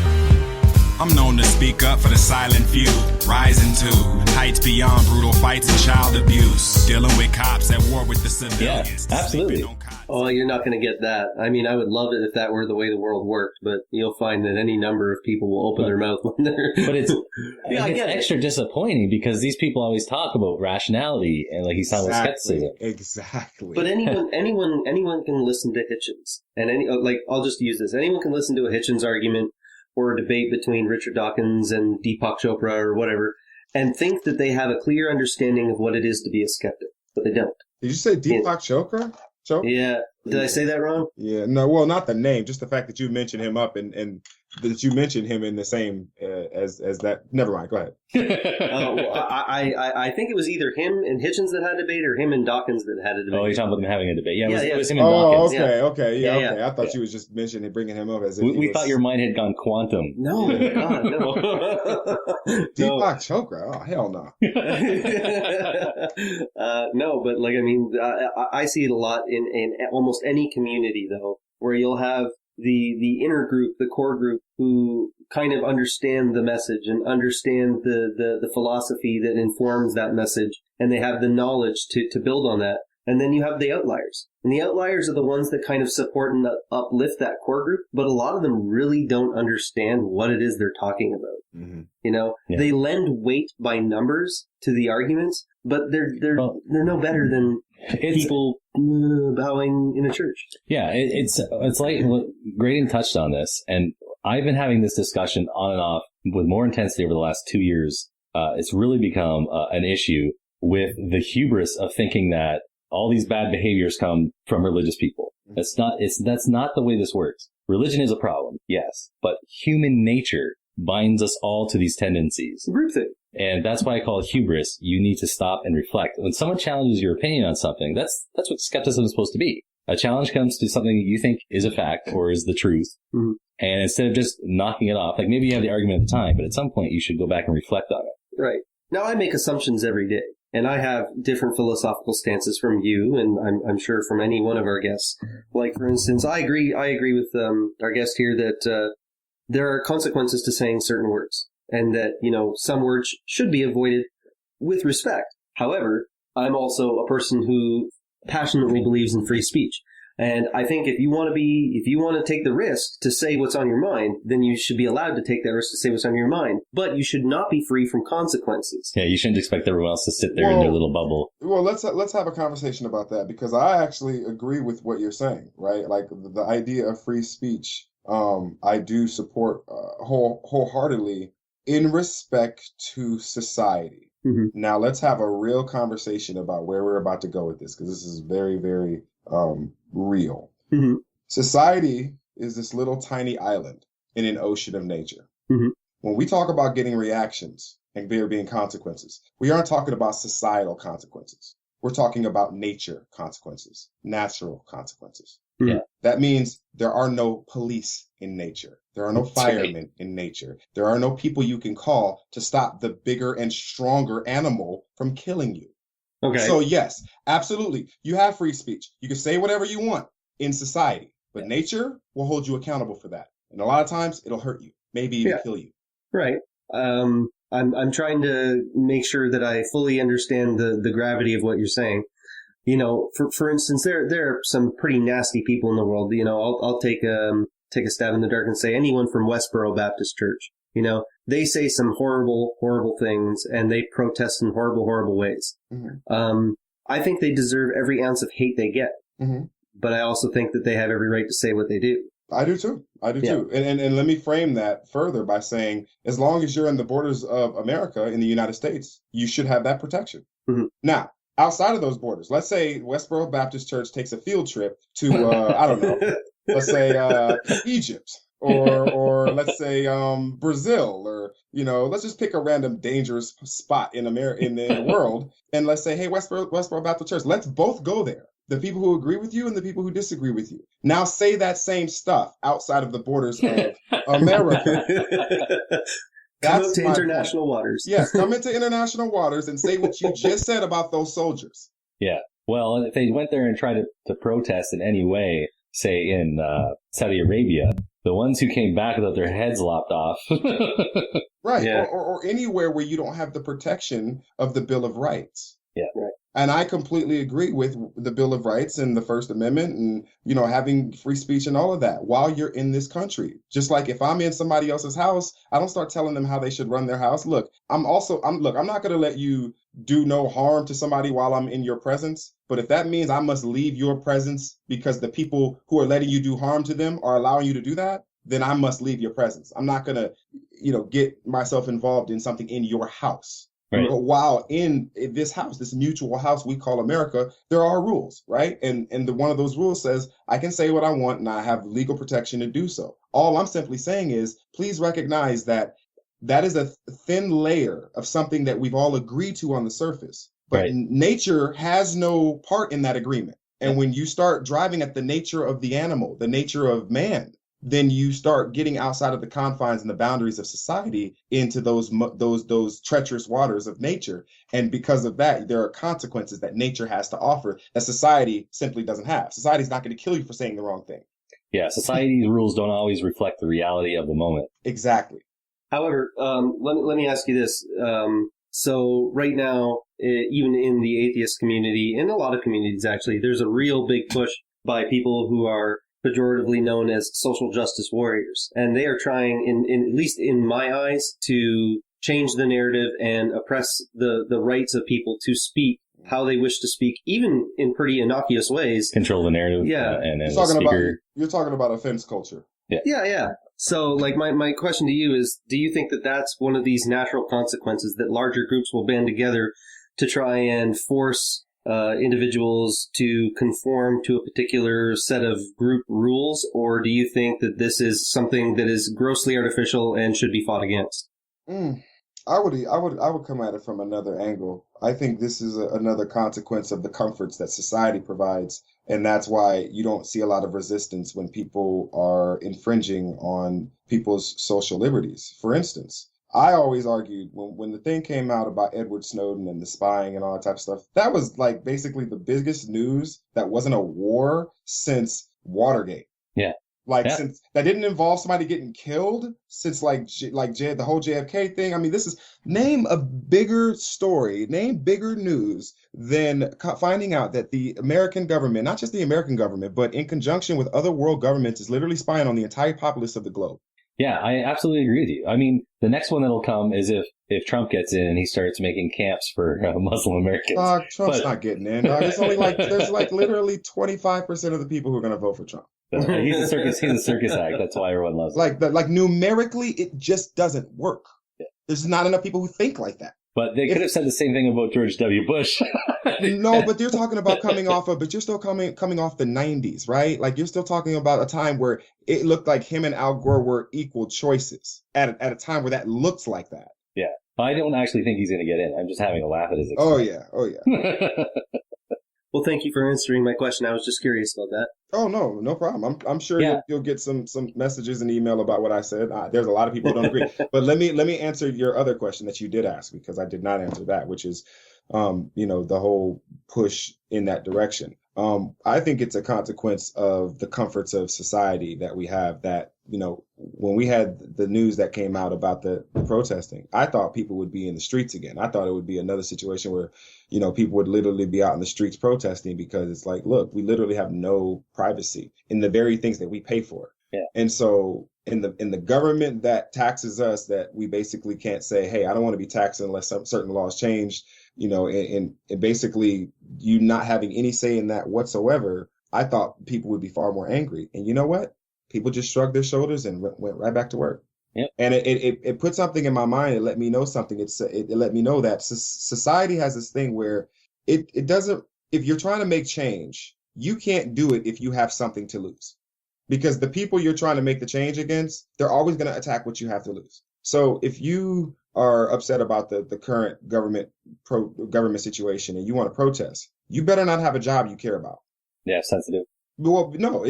I'm known to speak up for the silent few, rising to heights beyond brutal fights and child abuse, dealing with cops at war with the civilians. Yeah, absolutely. Oh, you're not going to get that. I mean, I would love it if that were the way the world worked, but you'll find that any number of people will open their mouth when they're... But it's extra disappointing because these people always talk about rationality and like he's talking about skepticism. Exactly. But anyone can listen to Hitchens. And I'll just use this. Anyone can listen to a Hitchens argument or a debate between Richard Dawkins and Deepak Chopra or whatever, and think that they have a clear understanding of what it is to be a skeptic, but they don't. Did you say Deepak Chopra? Yeah. Did I say that wrong? Yeah. No, well, not the name, just the fact that you mentioned him up and that you mentioned him in the same as that. Never mind. Go ahead. I think it was either him and Hitchens that had a debate or him and Dawkins that had a debate. Oh, you're talking about them having a debate. Yeah, it was him and Dawkins. Okay. Okay. I thought you was just mentioning bringing him up as if we thought your mind had gone quantum. No, God, no. Deepak Chopra? Oh, hell no. No, but I see it a lot in almost any community, though, where you'll have the inner group, the core group, who kind of understand the message and understand the philosophy that informs that message, and they have the knowledge to build on that. And then you have the outliers. And the outliers are the ones that kind of support and uplift that core group, but a lot of them really don't understand what it is they're talking about. Mm-hmm. You know, They lend weight by numbers to the arguments, but they're no better than people bowing in a church. Yeah, it's like what Greydon touched on this, and I've been having this discussion on and off with more intensity over the last 2 years. It's really become an issue with the hubris of thinking that all these bad behaviors come from religious people. That's not the way this works. Religion is a problem, yes, but human nature binds us all to these tendencies. Groupthink. And that's why I call it hubris. You need to stop and reflect. When someone challenges your opinion on something, that's what skepticism is supposed to be. A challenge comes to something you think is a fact or is the truth. Mm-hmm. And instead of just knocking it off, like maybe you have the argument at the time, but at some point you should go back and reflect on it. Right. Now, I make assumptions every day, and I have different philosophical stances from you, and I'm sure from any one of our guests. Like, for instance, I agree with our guest here that there are consequences to saying certain words, and that, some words should be avoided with respect. However, I'm also a person who passionately believes in free speech. And I think if you want to take the risk to say what's on your mind, then you should be allowed to take that risk to say what's on your mind. But you should not be free from consequences. Yeah, you shouldn't expect everyone else to sit there in their little bubble. Well, let's have a conversation about that, because I actually agree with what you're saying, right? Like the idea of free speech, I do support wholeheartedly in respect to society. Mm-hmm. Now, let's have a real conversation about where we're about to go with this, because this is very, very real. Mm-hmm. Society is this little tiny island in an ocean of nature. Mm-hmm. When we talk about getting reactions and there being consequences, we aren't talking about societal consequences. We're talking about nature consequences, natural consequences. Yeah. That means there are no police in nature. There are no firemen in nature. There are no people you can call to stop the bigger and stronger animal from killing you. Okay. So yes, absolutely. You have free speech. You can say whatever you want in society, but nature will hold you accountable for that. And a lot of times it'll hurt you, maybe even kill you. Right. I'm trying to make sure that I fully understand the gravity of what you're saying. You know, for instance, there are some pretty nasty people in the world. You know, I'll take a stab in the dark and say anyone from Westboro Baptist Church. You know, they say some horrible, horrible things, and they protest in horrible, horrible ways. Mm-hmm. I think they deserve every ounce of hate they get. Mm-hmm. But I also think that they have every right to say what they do. I do too. Too. And let me frame that further by saying, as long as you're in the borders of America, in the United States, you should have that protection. Mm-hmm. Now, outside of those borders, let's say Westboro Baptist Church takes a field trip to, I don't know, let's say Egypt, or let's say Brazil, or, you know, let's just pick a random dangerous spot in the world, and let's say, hey, Westboro Baptist Church, let's both go there. The people who agree with you and the people who disagree with you. Now say that same stuff outside of the borders of America. Come into international waters. Yes, come into international waters and say what you just said about those soldiers. Yeah. Well, if they went there and tried to protest in any way, say in Saudi Arabia, the ones who came back without their heads lopped off. Right. Yeah. Or anywhere where you don't have the protection of the Bill of Rights. Yeah. Right. And I completely agree with the Bill of Rights and the First Amendment and, you know, having free speech and all of that while you're in this country. Just like if I'm in somebody else's house, I don't start telling them how they should run their house. Look, I'm not going to let you do no harm to somebody while I'm in your presence. But if that means I must leave your presence because the people who are letting you do harm to them are allowing you to do that, then I must leave your presence. I'm not going to, you know, get myself involved in something in your house. Right. But while in this house, this mutual house we call America, there are rules, right? And one of those rules says I can say what I want and I have legal protection to do so. All I'm simply saying is, please recognize that is a thin layer of something that we've all agreed to on the surface. But nature has no part in that agreement. And when you start driving at the nature of the animal, the nature of man, then you start getting outside of the confines and the boundaries of society into those treacherous waters of nature. And because of that, there are consequences that nature has to offer that society simply doesn't have. Society's not going to kill you for saying the wrong thing. Yeah, society's rules don't always reflect the reality of the moment. Exactly. However, let me ask you this. So right now, even in the atheist community, in a lot of communities actually, there's a real big push by people who are pejoratively known as social justice warriors. And they are trying, in at least in my eyes, to change the narrative and oppress the rights of people to speak how they wish to speak, even in pretty innocuous ways. Control the narrative. Yeah. And you're talking about offense culture. Yeah. So, like, my question to you is, do you think that that's one of these natural consequences, that larger groups will band together to try and force individuals to conform to a particular set of group rules, or do you think that this is something that is grossly artificial and should be fought against? I would come at it from another angle. I think this is another consequence of the comforts that society provides, and that's why you don't see a lot of resistance when people are infringing on people's social liberties. For instance, I always argued when the thing came out about Edward Snowden and the spying and all that type of stuff, that was like basically the biggest news that wasn't a war since Watergate. Yeah. Since that didn't involve somebody getting killed, since the whole JFK thing. I mean, name a bigger story, name bigger news than finding out that the American government, not just the American government, but in conjunction with other world governments, is literally spying on the entire populace of the globe. Yeah, I absolutely agree with you. I mean, the next one that'll come is if Trump gets in and he starts making camps for Muslim Americans. Trump's not getting in. It's only there's literally 25% of the people who are going to vote for Trump. He's a circus act. That's why everyone loves him. Like numerically, it just doesn't work. Yeah. There's not enough people who think like that. But they could have said the same thing about George W. Bush. No, but they're talking about but you're still coming off the 90s, right? Like you're still talking about a time where it looked like him and Al Gore were equal choices at a time where that looks like that. Yeah. I don't actually think he's going to get in. I'm just having a laugh at his expense. Oh yeah. Well, thank you for answering my question. I was just curious about that. Oh, no problem. I'm sure you'll get some messages and email about what I said. There's a lot of people who don't agree. But let me answer your other question that you did ask, because I did not answer that, which is, the whole push in that direction. I think it's a consequence of the comforts of society that we have that, when we had the news that came out about the protesting, I thought people would be in the streets again. I thought it would be another situation where, people would literally be out in the streets protesting, because it's like, look, we literally have no privacy in the very things that we pay for. Yeah. And so in the government that taxes us, that we basically can't say, hey, I don't want to be taxed unless certain laws changed, and basically you not having any say in that whatsoever, I thought people would be far more angry. And you know what? People just shrugged their shoulders and went right back to work. Yep. And it put something in my mind. It let me know something. It let me know that society has this thing where it doesn't, if you're trying to make change, you can't do it if you have something to lose. Because the people you're trying to make the change against, they're always going to attack what you have to lose. So if you are upset about the current government situation and you want to protest, you better not have a job you care about. Yeah, sensitive. Well, no,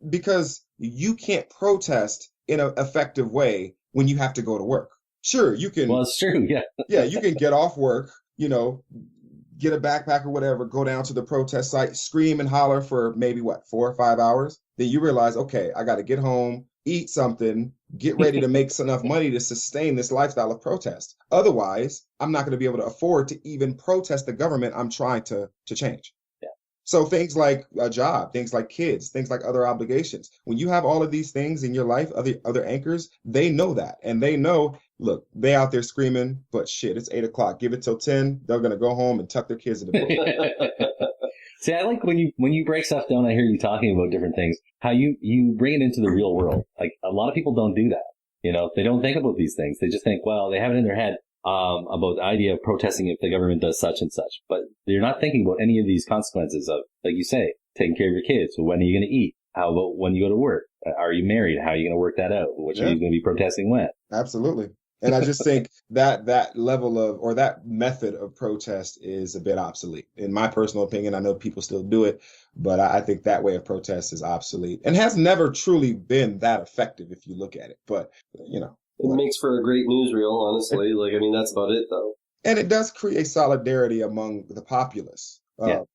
because you can't protest in an effective way when you have to go to work. Sure, you can. Well, it's true. Yeah. Yeah, you can get off work, get a backpack or whatever, go down to the protest site, scream and holler for maybe 4 or 5 hours. Then you realize, okay, I got to get home, eat something, get ready to make enough money to sustain this lifestyle of protest. Otherwise, I'm not going to be able to afford to even protest the government I'm trying to change. Yeah. So things like a job, things like kids, things like other obligations. When you have all of these things in your life, other anchors, they know that. And they know, look, they out there screaming, but shit, it's 8 o'clock. Give it till 10. They're going to go home and tuck their kids in the book. See, I like when you break stuff down, I hear you talking about different things, how you bring it into the real world. Like, a lot of people don't do that. They don't think about these things. They just think, well, they have it in their head about the idea of protesting if the government does such and such. But they're not thinking about any of these consequences of, like you say, taking care of your kids. So when are you going to eat? How about when you go to work? Are you married? How are you going to work that out? Which are you going to be protesting when? Absolutely. And I just think that level of, or that method of protest is a bit obsolete. In my personal opinion, I know people still do it, but I think that way of protest is obsolete and has never truly been that effective if you look at it. But, It makes for a great newsreel, honestly. That's about it, though. And it does create solidarity among the populace.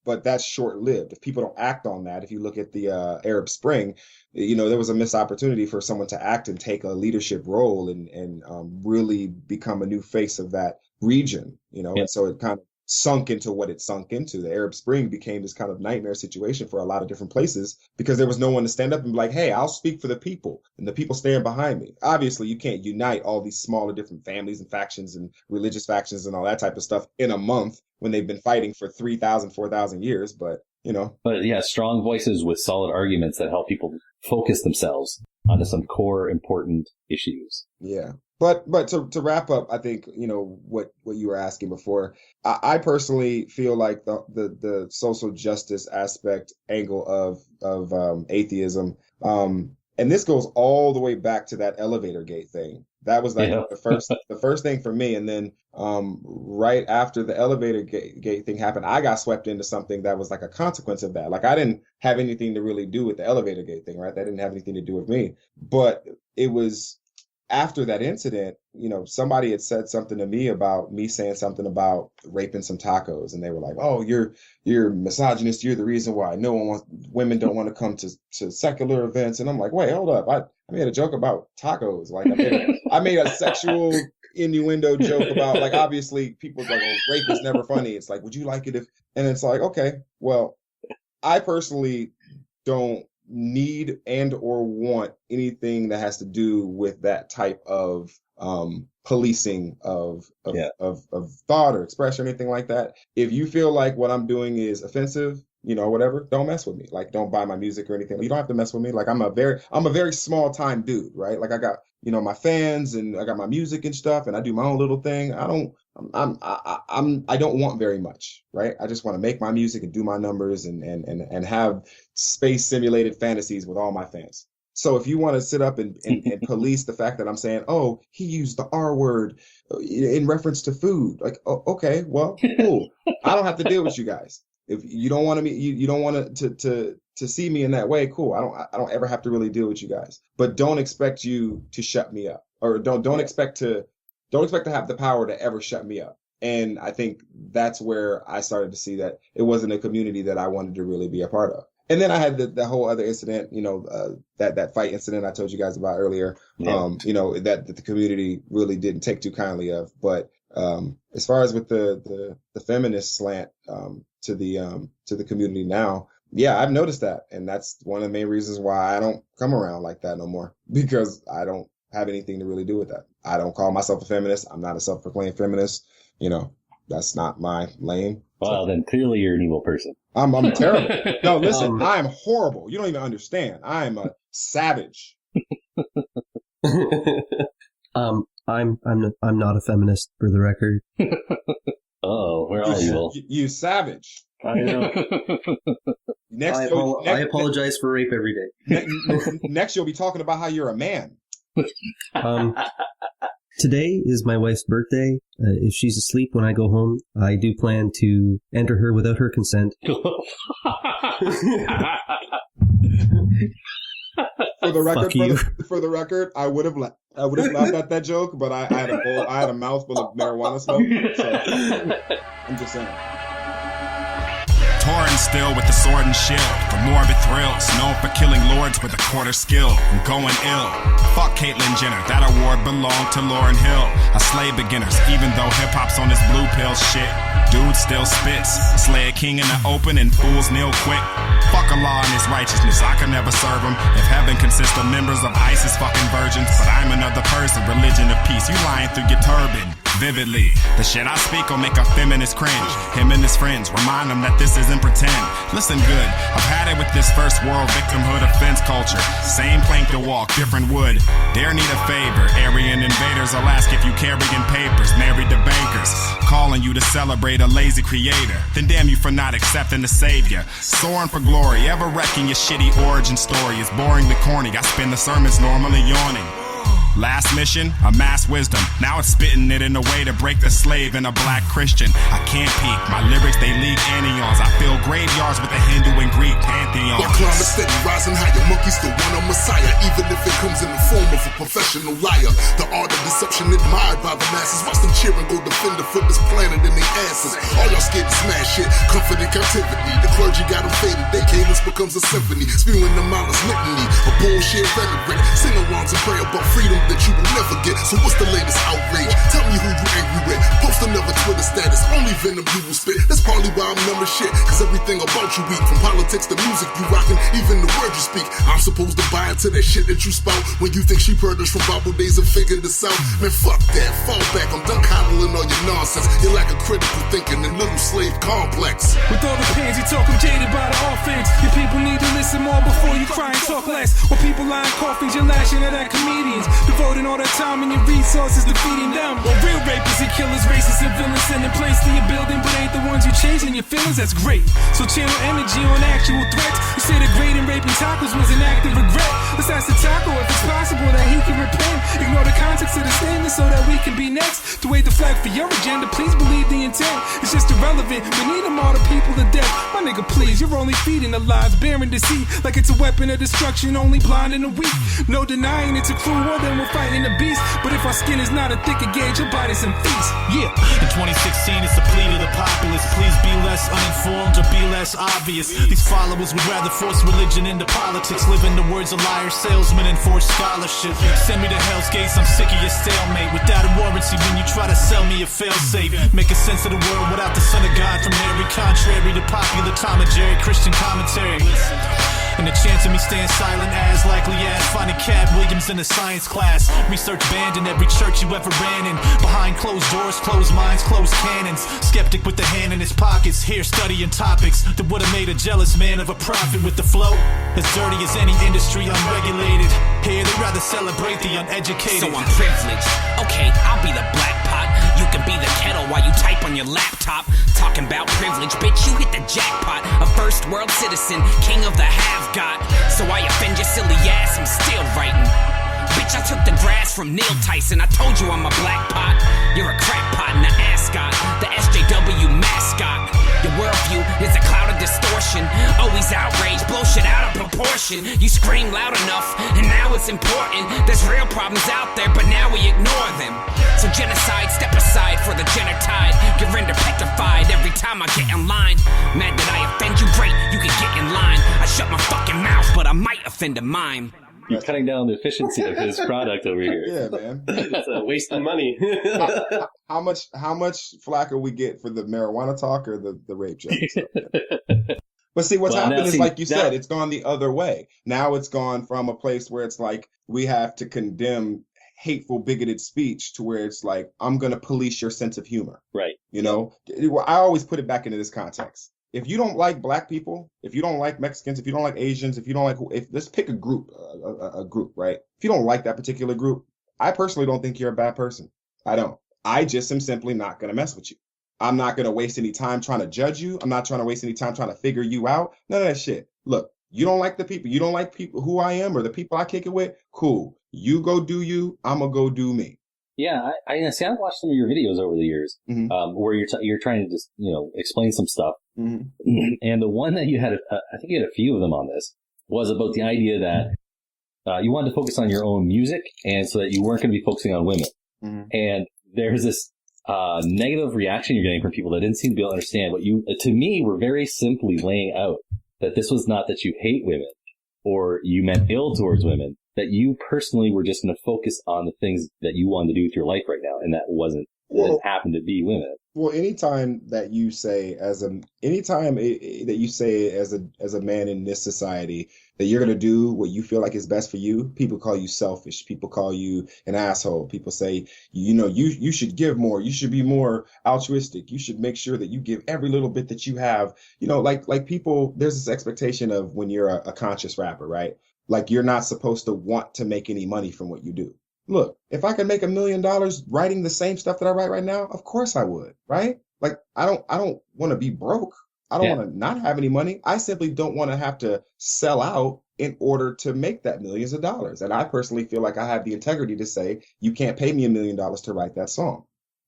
But that's short-lived. If people don't act on that, if you look at the Arab Spring, there was a missed opportunity for someone to act and take a leadership role and really become a new face of that region, and so it kind of sunk into what it sunk into. The Arab Spring became this kind of nightmare situation for a lot of different places because there was no one to stand up and be like, hey, I'll speak for the people and the people stand behind me. Obviously, you can't unite all these smaller different families and factions and religious factions and all that type of stuff in a month when they've been fighting for 3,000, 4,000 years. But, But yeah, strong voices with solid arguments that help people focus themselves onto some core important issues. Yeah. But to wrap up, I think, what you were asking before, I personally feel like the social justice aspect angle of atheism, and this goes all the way back to that elevator gate thing. That was the first thing for me. And then right after the elevator gate thing happened, I got swept into something that was like a consequence of that. Like, I didn't have anything to really do with the elevator gate thing, right? That didn't have anything to do with me. But it was after that incident, somebody had said something to me about me saying something about raping some tacos, and they were like, "Oh, you're misogynist. You're the reason why women don't want to come to secular events." And I'm like, "Wait, hold up. I made a joke about tacos. Like I made a sexual innuendo joke about, like, obviously people's like, oh, rape is never funny. It's like, would you like it if?" And it's like, okay, well, I personally don't need and or want anything that has to do with that type of policing of thought or expression or anything like that. If you feel like what I'm doing is offensive, whatever, don't mess with me. Like, don't buy my music or anything. You don't have to mess with me. Like, I'm a very small time dude, right? Like, I got my fans and I got my music and stuff, and I do my own little thing. I don't want very much, right? I just want to make my music and do my numbers and have space simulated fantasies with all my fans. So if you want to sit up and police the fact that I'm saying, oh, he used the R word in reference to food, like, oh, okay, well, cool. I don't have to deal with you guys. If you don't want you don't want to see me in that way, cool. I don't ever have to really deal with you guys. But don't expect you to shut me up, or don't expect to have the power to ever shut me up. And I think that's where I started to see that it wasn't a community that I wanted to really be a part of. And then I had the whole other incident, that fight incident I told you guys about earlier, that the community really didn't take too kindly of. But as far as with the feminist slant to the community now, yeah, I've noticed that. And that's one of the main reasons why I don't come around like that no more, because I don't have anything to really do with that. I don't call myself a feminist. I'm not a self-proclaimed feminist. That's not my lane. Well, then clearly you're an evil person. I'm terrible. No, listen, I am horrible. You don't even understand. I am a savage. I'm not a feminist, for the record. Oh, we're all evil. You savage. I know. I apologize for rape every day. Next, you'll be talking about how you're a man. Today is my wife's birthday. If she's asleep when I go home, I do plan to enter her without her consent. For the record, I would have laughed at that joke, but I had a mouthful of marijuana smoke. So I'm just saying. Torn still with the sword and shield for morbid thrills, known for killing lords with a quarter skill and going ill. Fuck Caitlyn Jenner, that award belonged to Lauryn Hill. I slay beginners, even though hip-hop's on this blue pill shit. Dude still spits, slay a king in the open and fools kneel quick. Fuck Allah and his righteousness, I could never serve him. If heaven consists of members of ISIS fucking virgins, but I'm another person, religion of peace. You lying through your turban. Vividly, the shit I speak will make a feminist cringe. Him and his friends remind them that this isn't pretend. Listen good, I've had it with this first world victimhood offense culture. Same plank to walk, different wood. Dare need a favor. Aryan invaders will ask if you carrying papers. Married to bankers, calling you to celebrate a lazy creator. Then damn you for not accepting the savior. Soaring for glory, ever wrecking your shitty origin story is boringly corny. I spend the sermons normally yawning. Last mission, amass wisdom. Now it's spitting it in a way to break the slave and a black Christian. I can't peek. My lyrics, they leak anions. I fill graveyards with the Hindu and Greek pantheons. The climate steady rising higher. Monkeys still want a messiah, even if it comes in the form of a professional liar. The art of deception admired by the masses. Watch them cheer and go defend for this planet and their asses. All y'all scared to smash it. Comfort in captivity. The clergy got them faded. Their cadence becomes a symphony. Spewing the mindless litany of bullshit rhetoric. Sing alongs and pray about freedom that you will never get. So what's the latest outrage? Tell me who you angry with. Post another Twitter status. Only venom you will spit. That's probably why I'm numb as shit. Cause everything about you weak. From politics to music you rockin', even the words you speak. I'm supposed to buy into that shit that you spout. When you think she heard us from Bible days and figured this out. Man, fuck that. Fall back. I'm done coddling all your nonsense. You're like a critical thinking and little slave complex. With all the pains you talk, I'm jaded by the offense. Your people need to listen more before you cry and talk less. While people lying coffins, you're lashing at comedians. Devoting all their time and your resources defeating them. Well, real rapists and killers, racists and villains sending planes to your building, but ain't the ones you changing your feelings. That's great. So channel energy on actual threats. You say the Greydon raping tacos was an act of regret. Let's ask the taco if it's possible that he can repent. Ignore the context of the statement so that we can be next. To wave the flag for your agenda, please believe the intent. It's just irrelevant. We need them all the people to death. My nigga, please, you're only feeding the lie. lies bearing deceit, like it's a weapon of destruction, only blind and the weak. No denying it's a cruel world, then we're fighting the beast. But if our skin is not a thicker gauge, your body's some feast. Yeah. In 2016, it's a plea to the populace. Please be less uninformed or be less obvious. These followers would rather force religion into politics, live in the words of liar salesmen and force scholarship. Send me to Hell's Gates, I'm sick of your stalemate. Without a warranty when you try to sell me a failsafe. Making sense of the world without the Son of God from Mary, contrary to popular Tom and Jerry Christian commentary. And the chance of me staying silent as likely as finding Cat Williams in a science class. Research banned in every church you ever ran in. Behind closed doors, closed minds, closed cannons. Skeptic with the hand in his pockets, here studying topics that would have made a jealous man of a prophet with the flow as dirty as any industry unregulated. Here they'd rather celebrate the uneducated. So I'm privileged. Okay, I'll be the black pot. You can be the kettle while you type on your laptop. Talking about privilege, bitch, you hit the jackpot. A first world citizen, king of the have-got. So I offend your silly ass, I'm still writing. Bitch, I took the grass from Neil Tyson. I told you I'm a black pot. You're a crackpot and an ascot. The SJW mascot. Your worldview is a cloud of distortion. Always outraged, blow shit out of proportion. You scream loud enough, and now it's important. There's real problems out there, but now we ignore them. So genocide, step aside for the genocide. Get rendered petrified every time I get in line. Mad that I offend you, great, you can get in line. I shut my fucking mouth, but I might offend a mime. You're cutting down the efficiency of his product over here. Yeah, man. It's wasting money. How much flack will we get for the marijuana talk or the rape jokes? But see, what's happened is, like you said, it's gone the other way. Now it's gone from a place where it's like we have to condemn hateful, bigoted speech to where it's like, I'm going to police your sense of humor. Right. You know, I always put it back into this context. If you don't like black people, if you don't like Mexicans, if you don't like Asians, if you don't like, let's pick a group, right? If you don't like that particular group, I personally don't think you're a bad person. I don't. I just am simply not going to mess with you. I'm not going to waste any time trying to judge you. I'm not trying to waste any time trying to figure you out. None of that shit. Look, you don't like the people. You don't like people who I am or the people I kick it with. Cool. You go do you. I'm going to go do me. Yeah, I see. I've watched some of your videos over the years, where you're trying to just explain some stuff. Mm-hmm. And the one that you had, I think you had a few of them on this, was about the idea that you wanted to focus on your own music, and so that you weren't going to be focusing on women. Mm-hmm. And there's this negative reaction you're getting from people that didn't seem to be able to understand what you, to me, were very simply laying out that this was not that you hate women or you meant ill towards women, that you personally were just going to focus on the things that you wanted to do with your life right now, and that didn't happen to be women. Well, anytime that you say as a man in this society that you're going to do what you feel like is best for you, people call you selfish. People call you an asshole. People say, you should give more. You should be more altruistic. You should make sure that you give every little bit that you have. Like people, there's this expectation of when you're a conscious rapper, right? Like you're not supposed to want to make any money from what you do. Look, if I could make $1 million writing the same stuff that I write right now, of course I would, right? Like I don't want to be broke. I don't want to not have any money. I simply don't want to have to sell out in order to make that millions of dollars. And I personally feel like I have the integrity to say, you can't pay me $1 million to write that song.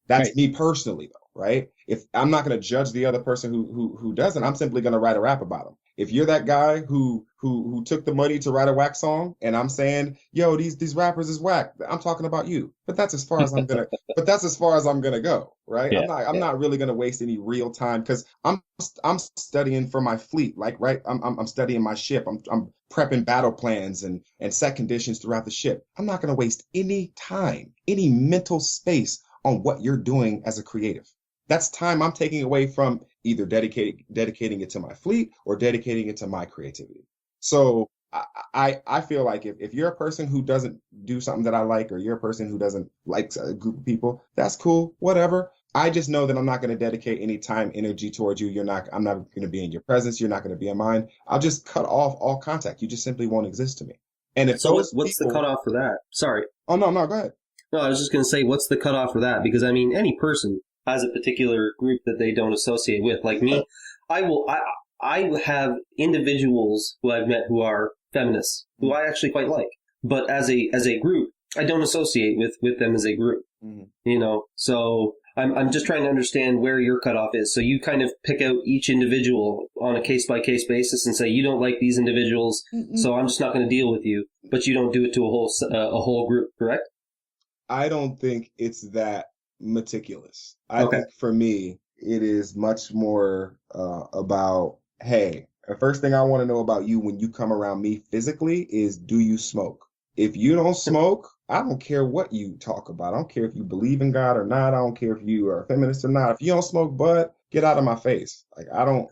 That's me personally, though, right? If I'm not going to judge the other person who doesn't, I'm simply going to write a rap about them. If you're that guy who took the money to write a whack song, and I'm saying, yo, these rappers is whack, I'm talking about you. But that's as far as I'm gonna go, right? Yeah, I'm not really gonna waste any real time because I'm studying for my fleet, right? I'm studying my ship. I'm prepping battle plans and set conditions throughout the ship. I'm not gonna waste any time, any mental space on what you're doing as a creative. That's time I'm taking away from either dedicating it to my fleet or dedicating it to my creativity. So I feel like if you're a person who doesn't do something that I like, or you're a person who doesn't like a group of people, that's cool, whatever. I just know that I'm not going to dedicate any time, energy towards you. I'm not going to be in your presence. You're not going to be in mine. I'll just cut off all contact. You just simply won't exist to me. And if what's the cutoff for that? Sorry. Oh, no, go ahead. No, I was just going to say, what's the cutoff for that? Because, I mean, any person has a particular group that they don't associate with. Like me, I have individuals who I've met who are feminists, who I actually quite like. But as a group, I don't associate with them as a group. Mm-hmm. So I'm just trying to understand where your cutoff is. So you kind of pick out each individual on a case-by-case basis and say, you don't like these individuals, so I'm just not going to deal with you. But you don't do it to a whole group, correct? I don't think it's that meticulous. I think for me, it is much more about, hey, the first thing I want to know about you when you come around me physically is, do you smoke? If you don't smoke, I don't care what you talk about. I don't care if you believe in God or not. I don't care if you are a feminist or not. If you don't smoke bud, get out of my face. Like, I don't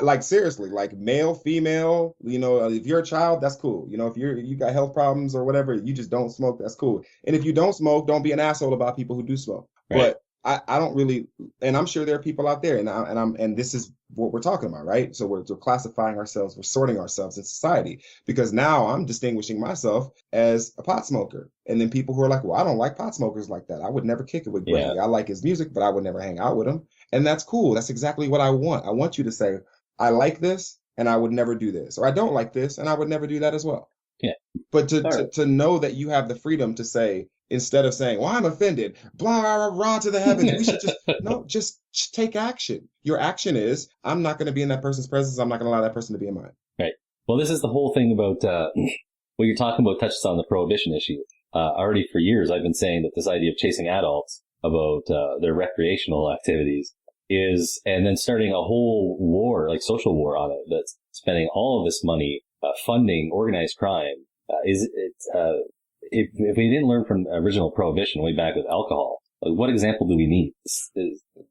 like seriously, like male, female, you know, if you're a child, that's cool. You know, if you got health problems or whatever, you just don't smoke, that's cool. And if you don't smoke, don't be an asshole about people who do smoke. Right. But I don't really, and I'm sure there are people out there, and this is what we're talking about, right? So we're classifying ourselves, we're sorting ourselves in society, because now I'm distinguishing myself as a pot smoker. And then people who are like, well, I don't like pot smokers like that. I would never kick it with Grady. I like his music, but I would never hang out with him. And that's cool. That's exactly what I want. I want you to say, I like this and I would never do this, or I don't like this and I would never do that as well. Yeah. But to know that you have the freedom to say, instead of saying, well, I'm offended, blah, blah, blah, to the heavens, we should just take action. Your action is, I'm not going to be in that person's presence. I'm not going to allow that person to be in mine. Right. Well, this is the whole thing about what you're talking about touches on the prohibition issue. Already for years, I've been saying that this idea of chasing adults about their recreational activities is, and then starting a whole war, like social war on it, that's spending all of this money funding organized crime. If we didn't learn from original prohibition way back with alcohol, like what example do we need?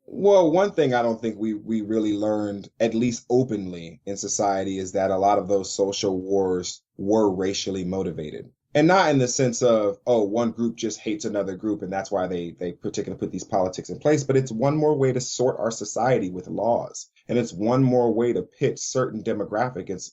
Well, one thing I don't think we really learned, at least openly in society, is that a lot of those social wars were racially motivated. And not in the sense of, oh, one group just hates another group and that's why they particularly put these politics in place. But it's one more way to sort our society with laws. And it's one more way to pit certain demographics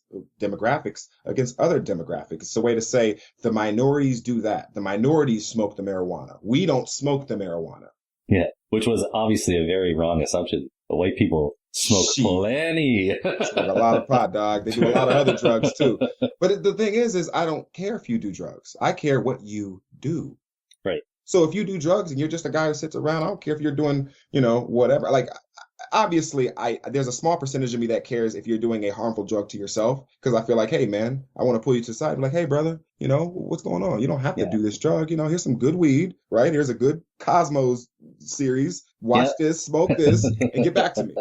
against other demographics. It's a way to say the minorities do that. The minorities smoke the marijuana. We don't smoke the marijuana. Yeah, which was obviously a very wrong assumption. The white people smoke plenty. Smoke a lot of pot, dog. They do a lot of other drugs too. But the thing is I don't care if you do drugs. I care what you do. Right. So if you do drugs and you're just a guy who sits around, I don't care if you're doing, whatever. Like, obviously, there's a small percentage of me that cares if you're doing a harmful drug to yourself, because I feel like, hey, man, I want to pull you to the side. Be like, hey, brother, what's going on? You don't have to do this drug. Here's some good weed, right? Here's a good Cosmos series. Watch this, smoke this, and get back to me.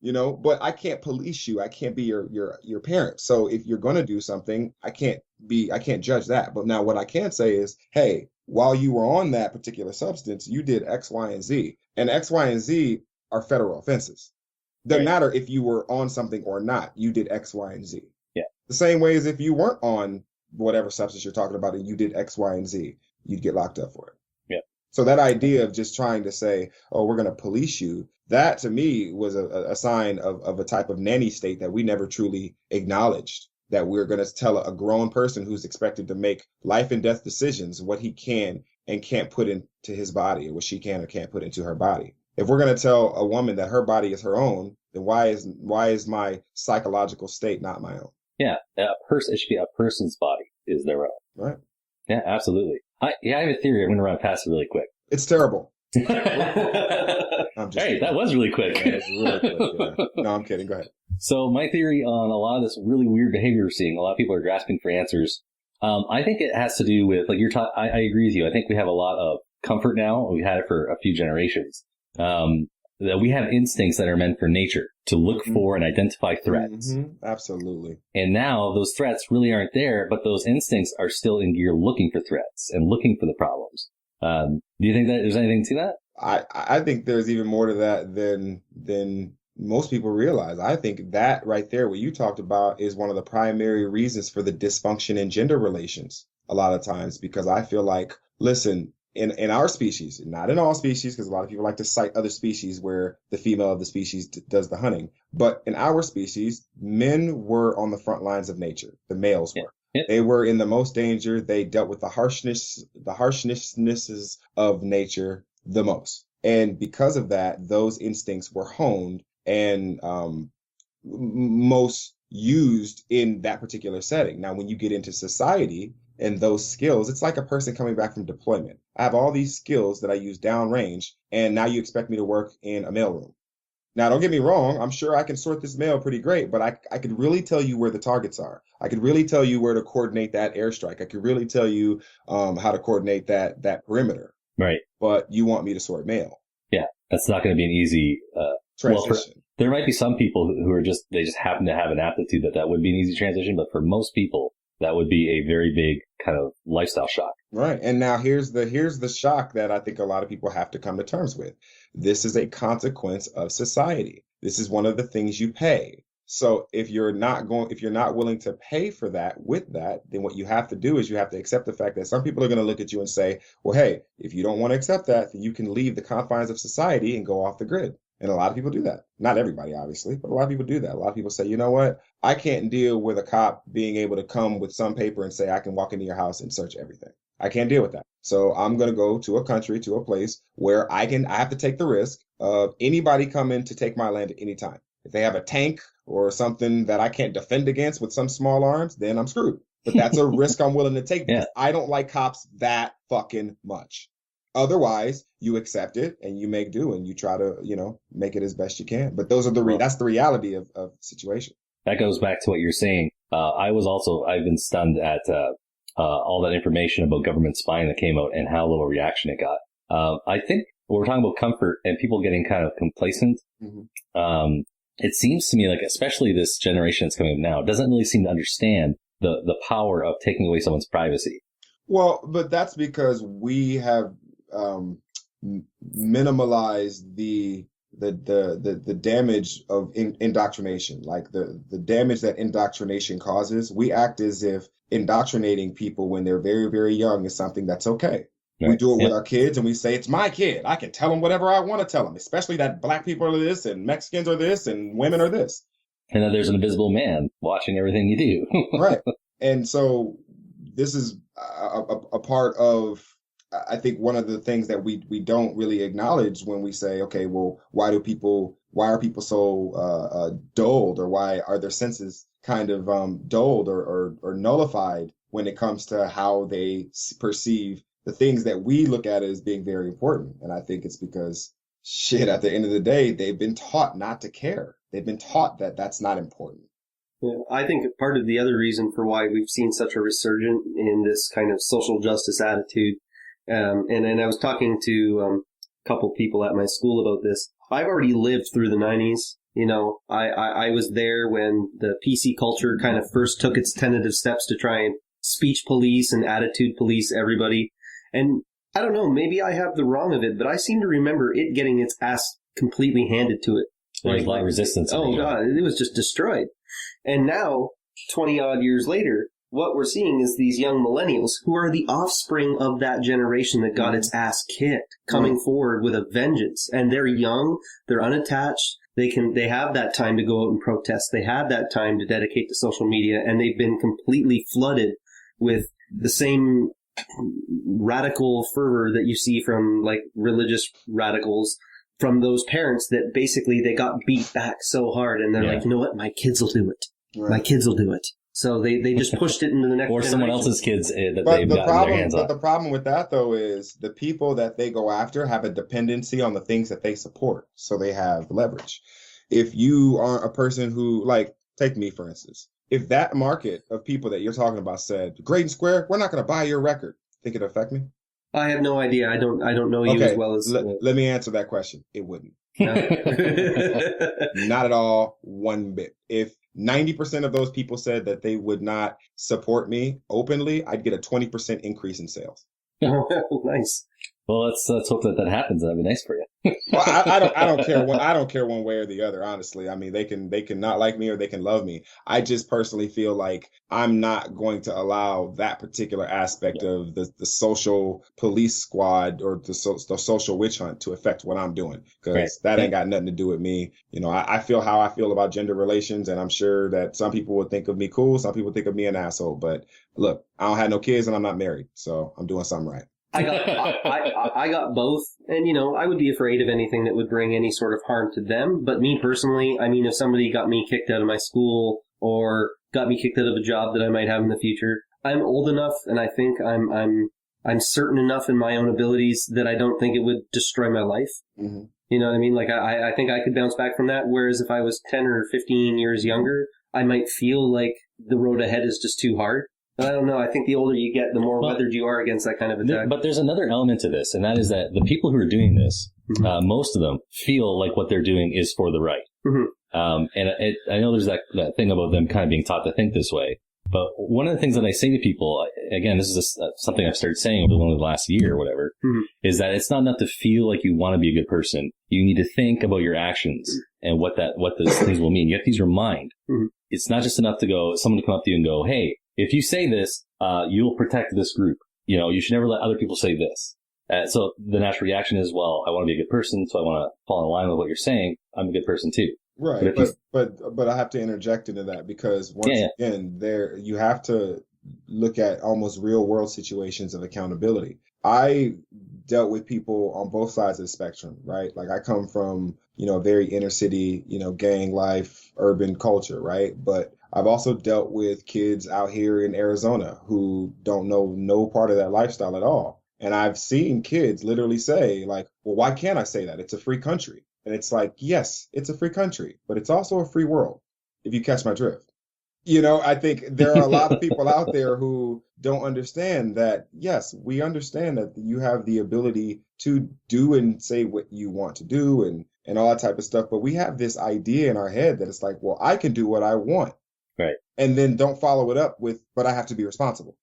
But I can't police you. I can't be your parent. So if you're going to do something, I can't judge that. But now what I can say is, hey, while you were on that particular substance, you did X, Y, and Z. And X, Y, and Z are federal offenses. Doesn't matter if you were on something or not. You did X, Y, and Z. Yeah. The same way as if you weren't on whatever substance you're talking about and you did X, Y, and Z, you'd get locked up for it. Yeah. So that idea of just trying to say, oh, we're going to police you, that to me was a sign of a type of nanny state that we never truly acknowledged, that we're going to tell a grown person who's expected to make life and death decisions what he can and can't put into his body, or what she can or can't put into her body. If we're going to tell a woman that her body is her own, then why is my psychological state not my own? Yeah, it should be a person's body is their own. Right. Yeah, absolutely. I have a theory. I'm going to run past it really quick. It's terrible. Hey, that was really quick. Yeah, it's really quick, yeah. No, I'm kidding. Go ahead. So my theory on a lot of this really weird behavior we're seeing, a lot of people are grasping for answers. I think it has to do with, like I agree with you. I think we have a lot of comfort now. We've had it for a few generations. That we have instincts that are meant for nature to look for and identify threats. Mm-hmm. Absolutely. And now those threats really aren't there, but those instincts are still in gear looking for threats and looking for the problems. Do you think that there's anything to that? I think there's even more to that than most people realize. I think that right there, what you talked about, is one of the primary reasons for the dysfunction in gender relations a lot of times, because I feel like, listen, in our species, not in all species, because a lot of people like to cite other species where the female of the species does the hunting. But in our species, men were on the front lines of nature. The males were. Yep. They were in the most danger. They dealt with the harshnesses of nature the most. And because of that, those instincts were honed and most used in that particular setting. Now, when you get into society and those skills, it's like a person coming back from deployment. I have all these skills that I use downrange, and now you expect me to work in a mailroom. Now, don't get me wrong. I'm sure I can sort this mail pretty great, but I could really tell you where the targets are. I could really tell you where to coordinate that airstrike. I could really tell you how to coordinate that perimeter. Right. But you want me to sort mail. Yeah, that's not going to be an easy transition. There might be some people who are they just happen to have an aptitude that would be an easy transition, but for most people, that would be a very big kind of lifestyle shock. Right. And now here's the shock that I think a lot of people have to come to terms with. This is a consequence of society. This is one of the things you pay. So if you're not willing to pay for that with that, then what you have to do is you have to accept the fact that some people are going to look at you and say, well, hey, if you don't want to accept that, then you can leave the confines of society and go off the grid. And a lot of people do that. Not everybody, obviously, but a lot of people do that. A lot of people say, you know what? I can't deal with a cop being able to come with some paper and say I can walk into your house and search everything. I can't deal with that. So I'm going to go to a country, to a place where I have to take the risk of anybody coming to take my land at any time. If they have a tank or something that I can't defend against with some small arms, then I'm screwed. But that's a risk I'm willing to take because I don't like cops that fucking much. Otherwise, you accept it and you make do and you try to, make it as best you can. But those are that's the reality of the situation. That goes back to what you're saying. I've been stunned at all that information about government spying that came out and how little reaction it got. I think when we're talking about comfort and people getting kind of complacent, it seems to me like, especially this generation that's coming up now, doesn't really seem to understand the power of taking away someone's privacy. Well, but that's because we have minimalize the damage of indoctrination, like the damage that indoctrination causes. We act as if indoctrinating people when they're very, very young is something that's okay. Right. We do it with our kids and we say, it's my kid. I can tell them whatever I want to tell them, especially that black people are this and Mexicans are this and women are this. And then there's an invisible man watching everything you do. Right. And so this is a part of, I think, one of the things that we don't really acknowledge when we say, okay, well, why are people so dulled, or why are their senses kind of dulled or nullified when it comes to how they perceive the things that we look at as being very important. And I think it's because, at the end of the day, they've been taught not to care. They've been taught that that's not important. Yeah, I think part of the other reason for why we've seen such a resurgence in this kind of social justice attitude, and I was talking to a couple people at my school about this. I've already lived through the 90s. I was there when the PC culture kind of first took its tentative steps to try and speech police and attitude police everybody. And I don't know, maybe I have the wrong of it, but I seem to remember it getting its ass completely handed to it. There was a lot of resistance. Oh, God, it was just destroyed. And now, 20 odd years later, what we're seeing is these young millennials who are the offspring of that generation that got its ass kicked, coming forward with a vengeance. And they're young, they're unattached, they have that time to go out and protest, they have that time to dedicate to social media, and they've been completely flooded with the same radical fervor that you see from like religious radicals, from those parents that basically they got beat back so hard and they're like, you know what, my kids will do it. Right. My kids will do it. So they just pushed it into the next or generation. Someone else's kids that they've gotten their hands on. But the problem with that, though, is the people that they go after have a dependency on the things that they support. So they have leverage. If you are a person who, like, take me, for instance, if that market of people that you're talking about said, Greydon Square, we're not going to buy your record, think it'd affect me? I have no idea. I don't know you as well as... Let me answer that question. It wouldn't. Not at all, one bit. If 90% of those people said that they would not support me openly, I'd get a 20% increase in sales. Nice. Well, let's hope that happens. That'd be nice for you. Well, I don't care. I don't care one way or the other. Honestly, I mean, they can not like me or they can love me. I just personally feel like I'm not going to allow that particular aspect of the social police squad or the social witch hunt to affect what I'm doing, because that ain't got nothing to do with me. I feel how I feel about gender relations, and I'm sure that some people would think of me cool, some people think of me an asshole. But look, I don't have no kids and I'm not married, so I'm doing something right. I got both, and I would be afraid of anything that would bring any sort of harm to them. But me personally, I mean, if somebody got me kicked out of my school or got me kicked out of a job that I might have in the future, I'm old enough, and I think I'm I'm certain enough in my own abilities that I don't think it would destroy my life. Mm-hmm. You know what I mean? Like, I think I could bounce back from that, whereas if I was 10 or 15 years younger, I might feel like the road ahead is just too hard. But I don't know. I think the older you get, the more weathered you are against that kind of attack. But there's another element to this, and that is that the people who are doing this, most of them feel like what they're doing is for the right. I know there's that thing about them kind of being taught to think this way. But one of the things that I say to people, again, this is something I've started saying over the last year or whatever, is that it's not enough to feel like you want to be a good person. You need to think about your actions and what those things will mean. You have to use your mind. It's not just enough to someone to come up to you and go, hey, if you say this, you'll protect this group. You know, you should never let other people say this. So the natural reaction is, well, I want to be a good person, so I want to fall in line with what you're saying. I'm a good person too. Right, but I have to interject into that because once again, you have to look at almost real world situations of accountability. I dealt with people on both sides of the spectrum, right? Like I come from, very inner city, gang life, urban culture, right? But I've also dealt with kids out here in Arizona who don't know no part of that lifestyle at all. And I've seen kids literally say like, well, why can't I say that? It's a free country. And it's like, yes, it's a free country, but it's also a free world, if you catch my drift. I think there are a lot of people out there who don't understand that, yes, we understand that you have the ability to do and say what you want to do and all that type of stuff. But we have this idea in our head that it's like, well, I can do what I want. Right. And then don't follow it up with, but I have to be responsible.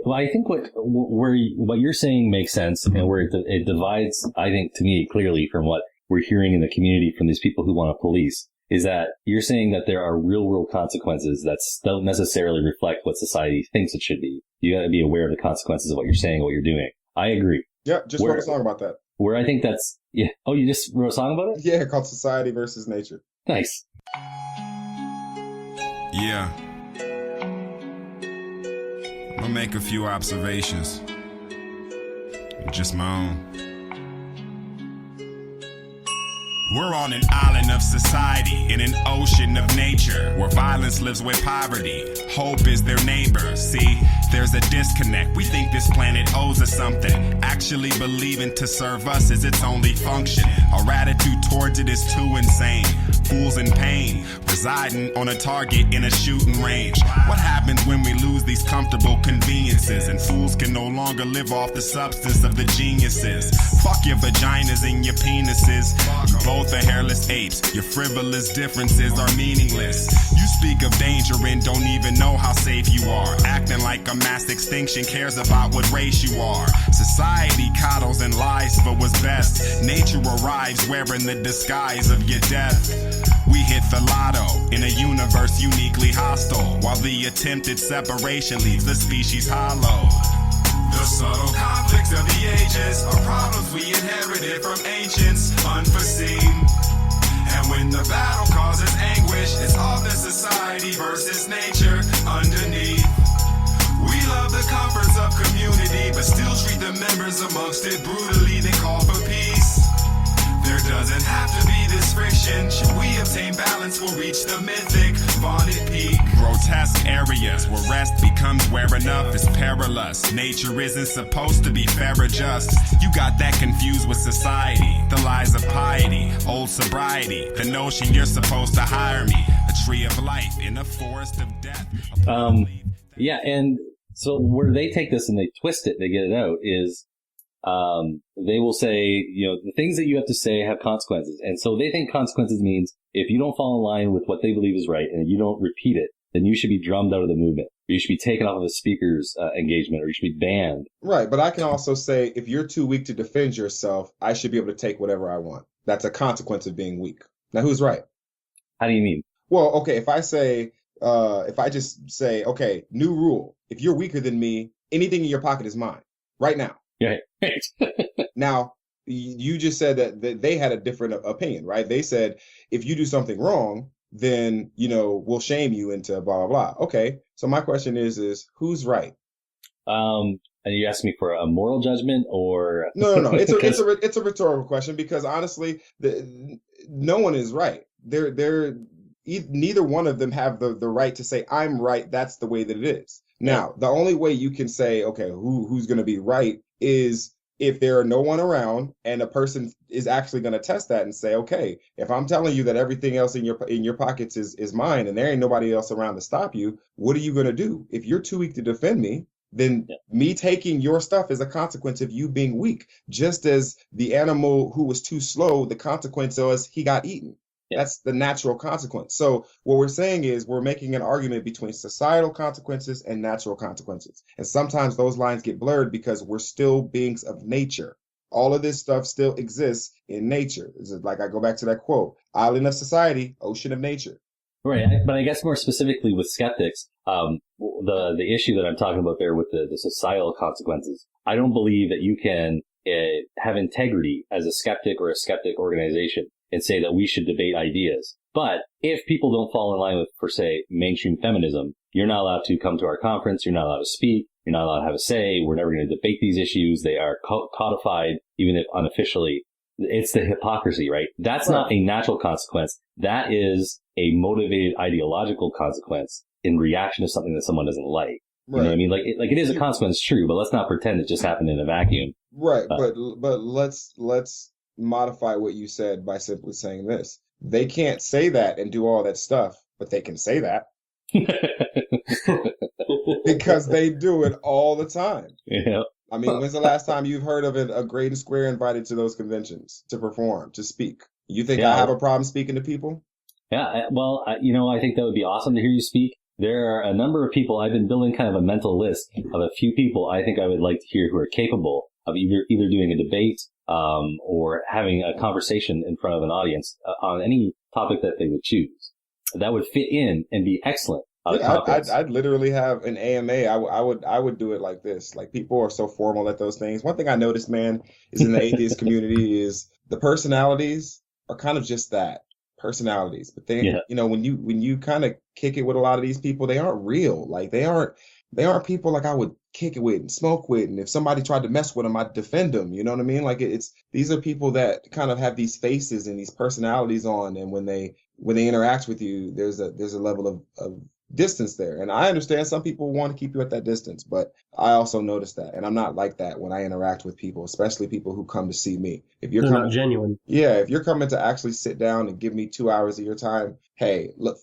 Well, I think what you're saying makes sense and where it divides, I think, to me, clearly from what we're hearing in the community from these people who want to police is that you're saying that there are real world consequences that don't necessarily reflect what society thinks it should be. You got to be aware of the consequences of what you're saying and what you're doing. I agree. Yeah, just wrote a song about that. Where I think that's, yeah. Oh, you just wrote a song about it? Yeah, called Society versus Nature. Nice. Yeah. I'm gonna make a few observations. Just my own. We're on an island of society in an ocean of nature where violence lives with poverty. Hope is their neighbor. See, there's a disconnect. We think this planet owes us something. Actually believing to serve us is its only function. Our attitude towards it is too insane. Fools in pain, residing on a target in a shooting range. What happens when we lose these comfortable conveniences and fools can no longer live off the substance of the geniuses? Fuck your vaginas and your penises. You both are hairless apes. Your frivolous differences are meaningless. You speak of danger and don't even know how safe you are. Acting like a mass extinction cares about what race you are. Society coddles and lies for what's best. Nature arrives wearing the disguise of your death. We hit the lotto in a universe uniquely hostile, while the attempted separation leaves the species hollow. The subtle conflicts of the ages are problems we inherited from ancients, unforeseen. And when the battle causes anguish, it's often society versus nature underneath. We love the comforts of community, but still treat the members amongst it brutally, then call for peace. There doesn't have to be this friction. Should we obtain balance, we'll reach the mythic, vaunted peak. Grotesque areas where rest becomes where enough is perilous. Nature isn't supposed to be fair or just. You got that confused with society. The lies of piety, old sobriety. The notion you're supposed to hire me. A tree of life in a forest of death. Yeah, and so where they take this and they twist it, they get it out, is they will say, the things that you have to say have consequences. And so they think consequences means if you don't fall in line with what they believe is right and you don't repeat it, then you should be drummed out of the movement. Or you should be taken off of a speaker's engagement, or you should be banned. Right, but I can also say if you're too weak to defend yourself, I should be able to take whatever I want. That's a consequence of being weak. Now, who's right? How do you mean? Well, okay, if I just say, okay, new rule. If you're weaker than me, anything in your pocket is mine. Right now. Yeah. Now, you just said that they had a different opinion, right? They said, if you do something wrong, then, we'll shame you into blah, blah, blah. Okay. So my question is who's right? And you asked me for a moral judgment or? No. It's a rhetorical question because honestly, no one is right. Neither one of them have the right to say, I'm right. That's the way that it is. Now, the only way you can say, okay, who's going to be right is if there are no one around and a person is actually going to test that and say, okay, if I'm telling you that everything else in your pockets is mine and there ain't nobody else around to stop you, what are you going to do? If you're too weak to defend me, then me taking your stuff is a consequence of you being weak. Just as the animal who was too slow, the consequence was he got eaten. That's the natural consequence. So what we're saying is we're making an argument between societal consequences and natural consequences. And sometimes those lines get blurred because we're still beings of nature. All of this stuff still exists in nature. It's like I go back to that quote, island of society, ocean of nature. Right. But I guess more specifically with skeptics, the issue that I'm talking about there with the societal consequences, I don't believe that you can have integrity as a skeptic or a skeptic organization and say that we should debate ideas. But if people don't fall in line with, per se, mainstream feminism, you're not allowed to come to our conference, you're not allowed to speak, you're not allowed to have a say, we're never going to debate these issues, they are codified, even if unofficially. It's the hypocrisy, right? That's not a natural consequence. That is a motivated ideological consequence in reaction to something that someone doesn't like. You know what I mean? Like it is a consequence, true, but let's not pretend it just happened in a vacuum. Right, but let's modify what you said by simply saying this. They can't say that and do all that stuff, but they can say that. Because they do it all the time. Yeah. I mean, when's the last time you've heard of a Greydon Square invited to those conventions to perform, to speak? You think I have a problem speaking to people? Yeah, well, I think that would be awesome to hear you speak. There are a number of people, I've been building kind of a mental list of a few people I think I would like to hear who are capable of either doing a debate or having a conversation in front of an audience on any topic that they would choose. That would fit in and be excellent. I'd literally have an AMA. I would do it like this. Like, people are so formal at those things. One thing I noticed, man, is in the atheist community is the personalities are kind of just that, personalities. But they, when you kind of kick it with a lot of these people, they aren't real. Like, they aren't people like I would kick it with and smoke with. And if somebody tried to mess with them, I'd defend them. You know what I mean? Like, these are people that kind of have these faces and these personalities on. And when they interact with you, there's a level of distance there. And I understand some people want to keep you at that distance, but I also notice that. And I'm not like that when I interact with people, especially people who come to see me. If you're not genuine. Yeah, if you're coming to actually sit down and give me 2 hours of your time, hey, look,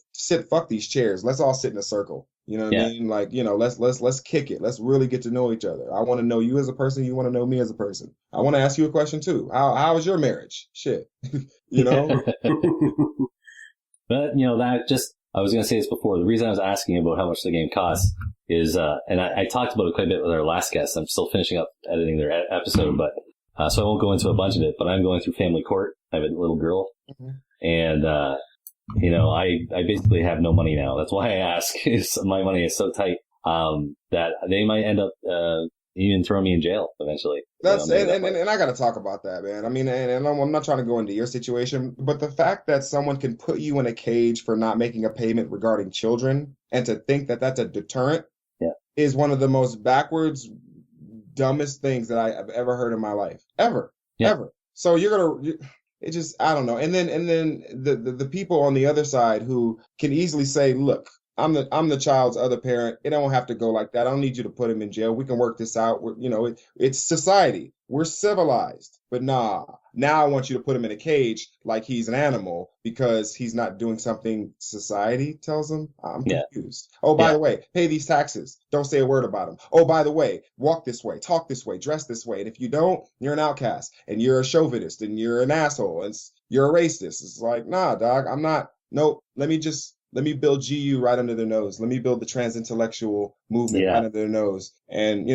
fuck these chairs. Let's all sit in a circle. You know what I mean? Like, let's kick it. Let's really get to know each other. I want to know you as a person. You want to know me as a person. I want to ask you a question too. How is your marriage? Shit. But, that just, I was going to say this before. The reason I was asking about how much the game costs is, and I talked about it quite a bit with our last guest. I'm still finishing up editing their episode, but so I won't go into a bunch of it. But I'm going through family court. I have a little girl, and I basically have no money now. That's why I ask. My money is so tight that they might end up even throwing me in jail eventually. That's and I got to talk about that, man. I mean, and I'm not trying to go into your situation, but the fact that someone can put you in a cage for not making a payment regarding children, and to think that that's a deterrent, is one of the most backwards, dumbest things that I have ever heard in my life, ever. So it just, I don't know. And then the people on the other side who can easily say, look, I'm the child's other parent. It don't have to go like that. I don't need you to put him in jail. We can work this out. It's society. We're civilized. But now I want you to put him in a cage like he's an animal because he's not doing something society tells him. I'm confused. Oh, by the way, pay these taxes. Don't say a word about them. Oh, by the way, walk this way, talk this way, dress this way. And if you don't, you're an outcast and you're a chauvinist and you're an asshole and you're a racist. It's like, nah, dog, I'm not. Nope. Let me build GU right under their nose. Let me build the Transintellectual movement right under their nose. And,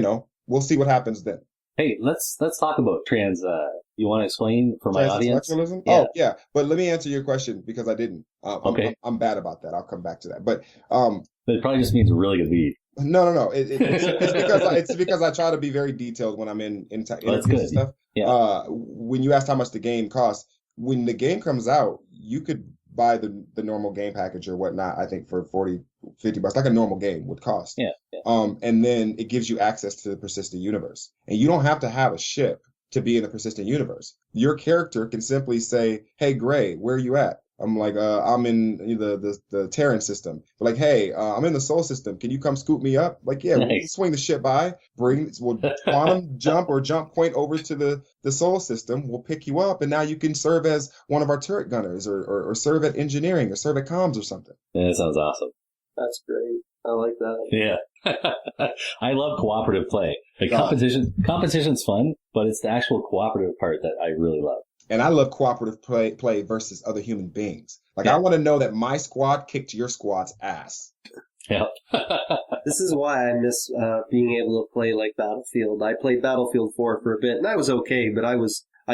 we'll see what happens then. Hey, let's talk about trans. You want to explain for my audience? Transintellectualism? Yeah. Oh, yeah. But let me answer your question because I didn't. Okay. I'm bad about that. I'll come back to that. But it probably just means really good weed. No. It's because I try to be very detailed when I'm in stuff. Yeah. When you asked how much the game costs, when the game comes out, you could buy the normal game package or whatnot, I think for $40-$50, like a normal game would cost. Yeah. And then it gives you access to the persistent universe. And you don't have to have a ship to be in the persistent universe. Your character can simply say, hey, Gray, where are you at? I'm like, I'm in the Terran system. But like, hey, I'm in the Sol system. Can you come scoop me up? Like, yeah, we'll swing the ship by, we'll quantum jump or jump point over to the Sol system. We'll pick you up, and now you can serve as one of our turret gunners, or serve at engineering, or serve at comms or something. Yeah, that sounds awesome. That's great. I like that. Yeah. I love cooperative play. Like competition's fun, but it's the actual cooperative part that I really love. And I love cooperative play versus other human beings. Like, I want to know that my squad kicked your squad's ass. Yeah. This is why I miss being able to play like Battlefield. I played Battlefield 4 for a bit, and I was okay, but I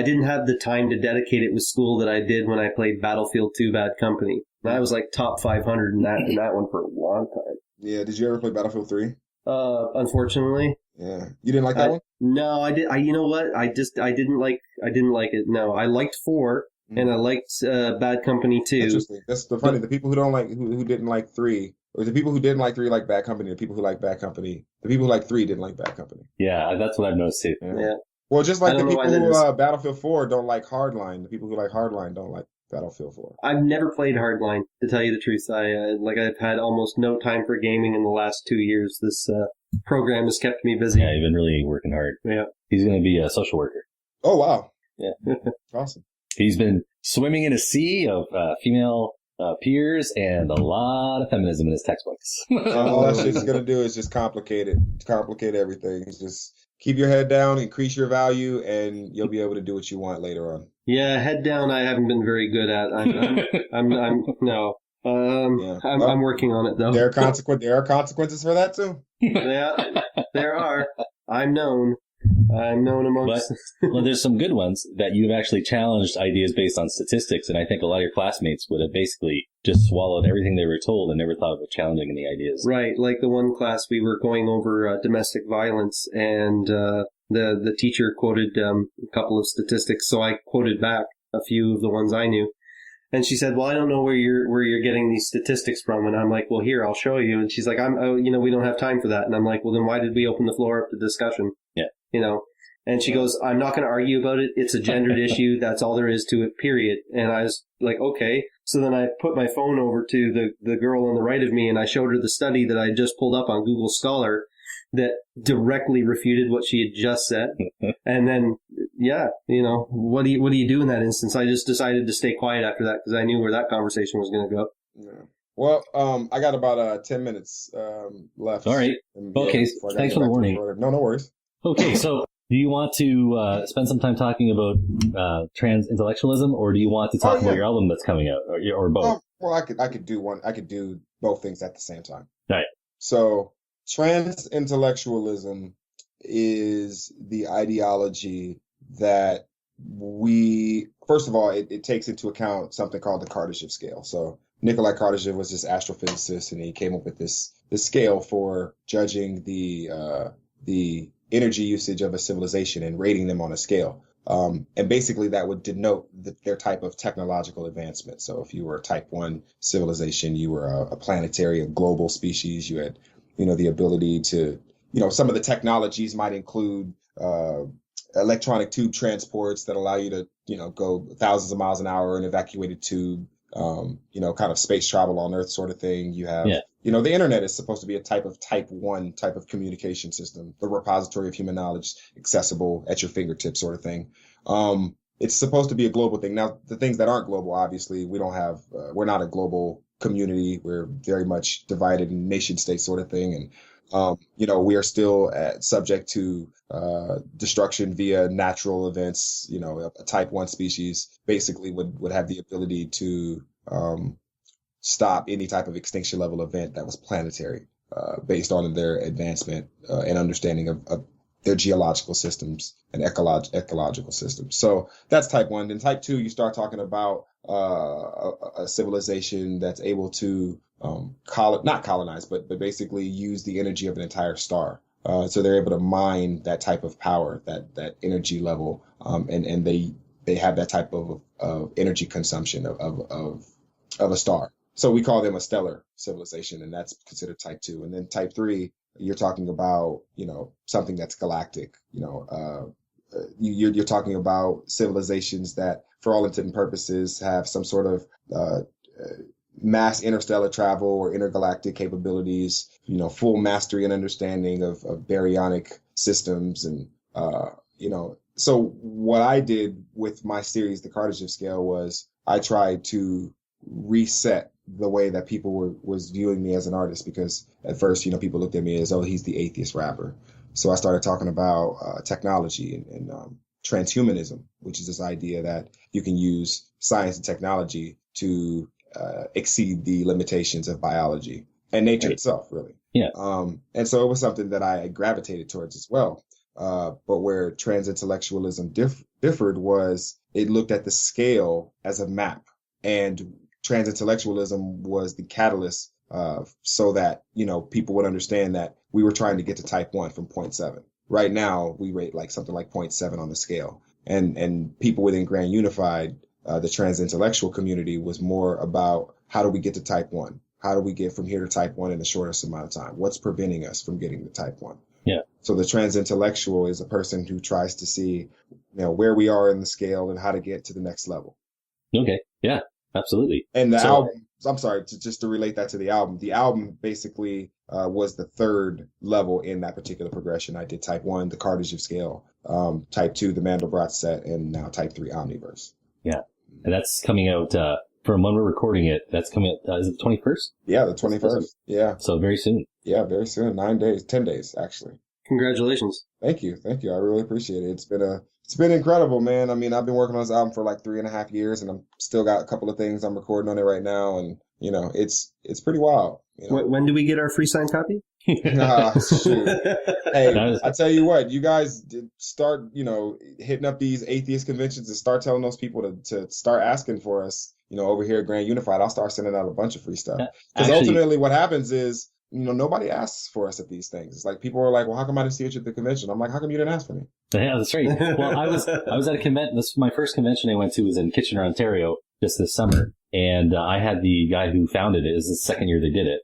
didn't have the time to dedicate it with school that I did when I played Battlefield 2 Bad Company. And I was like top 500 in that one for a long time. Yeah, did you ever play Battlefield 3? Unfortunately. Yeah. You didn't like that one? No, I did. You know what? I didn't like it. No, I liked 4 and I liked Bad Company 2. Interesting. That's the funny. The people who don't like who didn't like 3, or the people who didn't like 3 like Bad Company. The people who like Bad Company. The people who like 3 didn't like Bad Company. Yeah, that's what I've noticed too. Yeah. Well, just like the people who Battlefield 4 don't like Hardline. The people who like Hardline don't like Battlefield 4. I've never played Hardline, to tell you the truth. I've had almost no time for gaming in the last 2 years. This program has kept me busy. Yeah, you've been really working hard. Yeah. He's going to be a social worker. Oh, wow. Yeah. Awesome. He's been swimming in a sea of female peers and a lot of feminism in his textbooks. All that shit's going to do is just complicate everything. It's just keep your head down, increase your value, and you'll be able to do what you want later on. Yeah, head down. I haven't been very good at. I'm working on it though. There are consequences for that too. Yeah, there are. I'm known amongst. Well, there's some good ones that you've actually challenged ideas based on statistics, and I think a lot of your classmates would have basically just swallowed everything they were told and never thought of challenging any ideas. Right, like the one class we were going over domestic violence, and the teacher quoted a couple of statistics, so I quoted back a few of the ones I knew. And she said, "Well, I don't know where you're getting these statistics from." And I'm like, "Well, here, I'll show you." And she's like, we don't have time for that." And I'm like, "Well, then why did we open the floor up to discussion?" Yeah. And she goes, "I'm not going to argue about it. It's a gendered issue. That's all there is to it, period." And I was like, okay. So then I put my phone over to the girl on the right of me, and I showed her the study that I just pulled up on Google Scholar that directly refuted what she had just said. And then, what do you do in that instance? I just decided to stay quiet after that because I knew where that conversation was going to go. Yeah. Well, I got about 10 minutes left. All right. Okay. Thanks for the warning. No worries. Okay, so do you want to spend some time talking about transintellectualism, or do you want to talk about your album that's coming out, or both? Well, I could do one. I could do both things at the same time. Right. So, transintellectualism is the ideology that first of all, it takes into account something called the Kardashev scale. So, Nikolai Kardashev was this astrophysicist, and he came up with this scale for judging the energy usage of a civilization and rating them on a scale. And basically that would denote their type of technological advancement. So if you were a type 1 civilization, you were a planetary, a global species, you had, the ability to, some of the technologies might include electronic tube transports that allow you to, go thousands of miles an hour in an evacuated tube, kind of space travel on Earth sort of thing. You have, the internet is supposed to be a type 1 type of communication system, the repository of human knowledge, accessible at your fingertips sort of thing. It's supposed to be a global thing. Now, the things that aren't global, obviously, we're not a global community. We're very much divided in nation state sort of thing. And, we are still subject to destruction via natural events. A type 1 species basically would have the ability to stop any type of extinction level event that was planetary based on their advancement and understanding of their geological systems and ecological systems. So that's type 1. Then type 2, you start talking about a civilization that's able to not colonize, but basically use the energy of an entire star. So they're able to mine that type of power, that energy level, and they have that type of energy consumption of a star. So we call them a stellar civilization, and that's considered type 2. And then type 3, you're talking about, something that's galactic, you're talking about civilizations that, for all intents and purposes, have some sort of mass interstellar travel or intergalactic capabilities, full mastery and understanding of baryonic systems. And, so what I did with my series, The Kardashev Scale, was I tried to reset the way that people was viewing me as an artist, because at first, people looked at me as, oh, he's the atheist rapper. So I started talking about technology and transhumanism, which is this idea that you can use science and technology to exceed the limitations of biology and nature itself, really. Yeah. And so it was something that I gravitated towards as well. But where transintellectualism differed was it looked at the scale as a map, and transintellectualism was the catalyst so that, people would understand that we were trying to get to type 1 from 0.7. Right now, we rate like something like 0.7 on the scale. And people within Grand Unified, the transintellectual community, was more about how do we get to type 1? How do we get from here to type 1 in the shortest amount of time? What's preventing us from getting to type 1? Yeah. So the transintellectual is a person who tries to see, where we are in the scale and how to get to the next level. Okay. Yeah, absolutely. And the album, I'm sorry, just to relate that to the album basically was the third level in that particular progression. I did type 1, the Kardashev Scale, type 2, the Mandelbrot set, and now type 3, Omniverse. Yeah. And that's coming out, from when we're recording it, that's coming out, is it the 21st? Yeah, the 21st. Yeah. So very soon. Yeah, very soon. 9 days, 10 days, actually. Congratulations. Thank you. I really appreciate it. It's been incredible, man. I mean, I've been working on this album for like 3.5 years, and I'm still got a couple of things I'm recording on it right now. And, it's pretty wild. When do we get our free signed copy? Shoot. Hey, I tell you what, you guys start, hitting up these atheist conventions and start telling those people to start asking for us, over here at Grand Unified. I'll start sending out a bunch of free stuff. Because ultimately what happens is, nobody asks for us at these things. It's like people are like, well, how come I didn't see you at the convention? I'm like, how come you didn't ask for me? Yeah, that's right. Well, I was at a convention. This was my first convention I went to, was in Kitchener, Ontario, just this summer. And I had the guy who founded it. It was the second year they did it.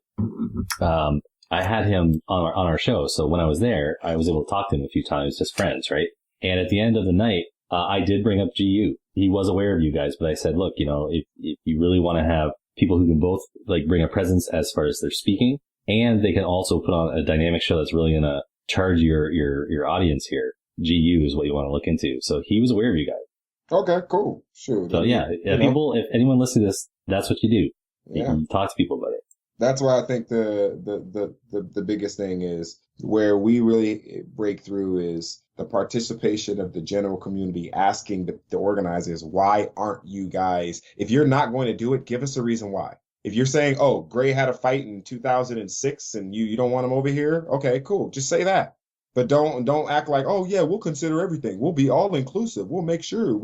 I had him on our show. So when I was there, I was able to talk to him a few times, just friends, right? And at the end of the night, I did bring up GU. He was aware of you guys, but I said, look, if you really want to have people who can both like bring a presence as far as their speaking, and they can also put on a dynamic show that's really going to charge your audience here, GU is what you want to look into. So he was aware of you guys. Okay, cool. Sure. So if anyone listening to this, that's what you do. Yeah. You talk to people about it. That's why I think the biggest thing is where we really break through is the participation of the general community, asking the organizers, why aren't you guys, if you're not going to do it, give us a reason why. If you're saying, oh, Gray had a fight in 2006 and you don't want him over here, okay, cool. Just say that. But don't act like, oh, yeah, we'll consider everything. We'll be all inclusive. We'll make sure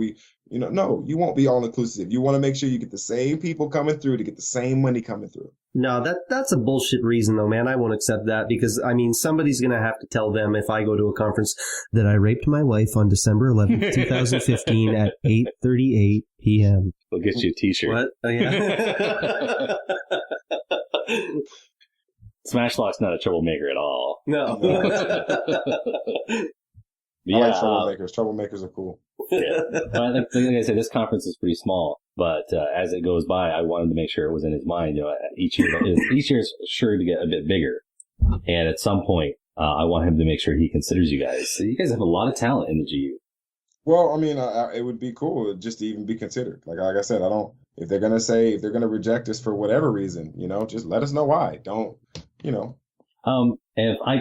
no, you won't be all inclusive. You want to make sure you get the same people coming through to get the same money coming through. No, that's a bullshit reason, though, man. I won't accept that because, somebody's going to have to tell them if I go to a conference that I raped my wife on December 11th, 2015 at 8:38 p.m. We'll get you a t-shirt. What? Oh, yeah. Smashlock's not a troublemaker at all. No. I like troublemakers. Troublemakers are cool. Yeah. Like I said, this conference is pretty small, but as it goes by, I wanted to make sure it was in his mind. Each year is sure to get a bit bigger, and at some point, I want him to make sure he considers you guys. So you guys have a lot of talent in the GU. Well, it would be cool just to even be considered. Like I said, if they're gonna reject us for whatever reason, just let us know why. Don't. And I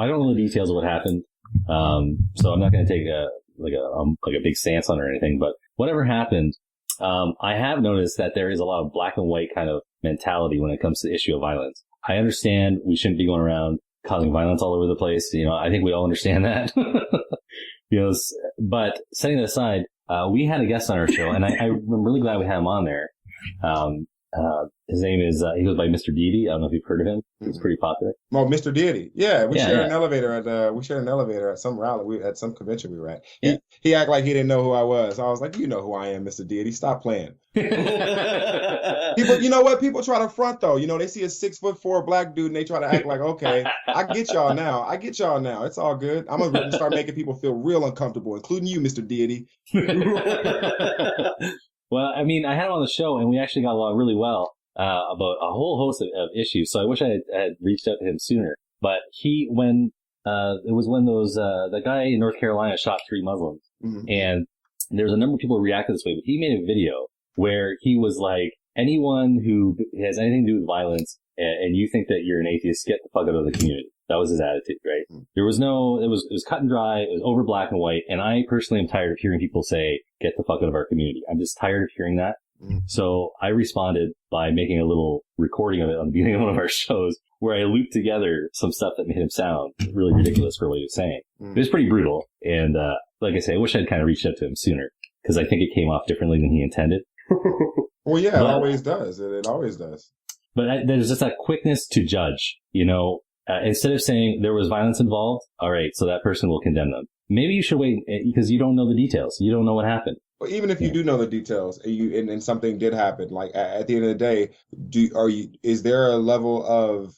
don't know the details of what happened. So I'm not going to take a big stance on it or anything, but whatever happened, I have noticed that there is a lot of black and white kind of mentality when it comes to the issue of violence. I understand we shouldn't be going around causing violence all over the place. I think we all understand that. But setting that aside, we had a guest on our show, and I'm really glad we had him on there. His name is, he goes by Mr. Deity. I don't know if you've heard of him. He's pretty popular. Oh, Mr. Deity. Yeah, we shared an elevator at some rally, at some convention we were at. He acted like he didn't know who I was. I was like, you know who I am, Mr. Deity. Stop playing. People, you know what? People try to front though. You know, they see a 6'4" black dude and they try to act like, okay, I get y'all now. It's all good. I'm gonna start making people feel real uncomfortable, including you, Mr. Deity. Well, I mean, I had him on the show and we actually got along really well. About a whole host of issues. So I wish I had reached out to him sooner. But it was when the guy in North Carolina shot 3 Muslims. Mm-hmm. And there was a number of people who reacted this way, but he made a video where he was like, anyone who has anything to do with violence and you think that you're an atheist, get the fuck out of the community. That was his attitude, right? Mm-hmm. It was cut and dry. It was over black and white. And I personally am tired of hearing people say, get the fuck out of our community. I'm just tired of hearing that. So I responded by making a little recording of it on the beginning of one of our shows where I looped together some stuff that made him sound really ridiculous for what he was saying. It was pretty brutal. And like I say, I wish I'd kind of reached out to him sooner because I think it came off differently than he intended. Well, yeah, it always does. It always does. But there's just that quickness to judge, you know, instead of saying there was violence involved. All right, so that person will condemn them. Maybe you should wait because you don't know the details. You don't know what happened. But even if you do know the details and something did happen, like at the end of the day, is there a level of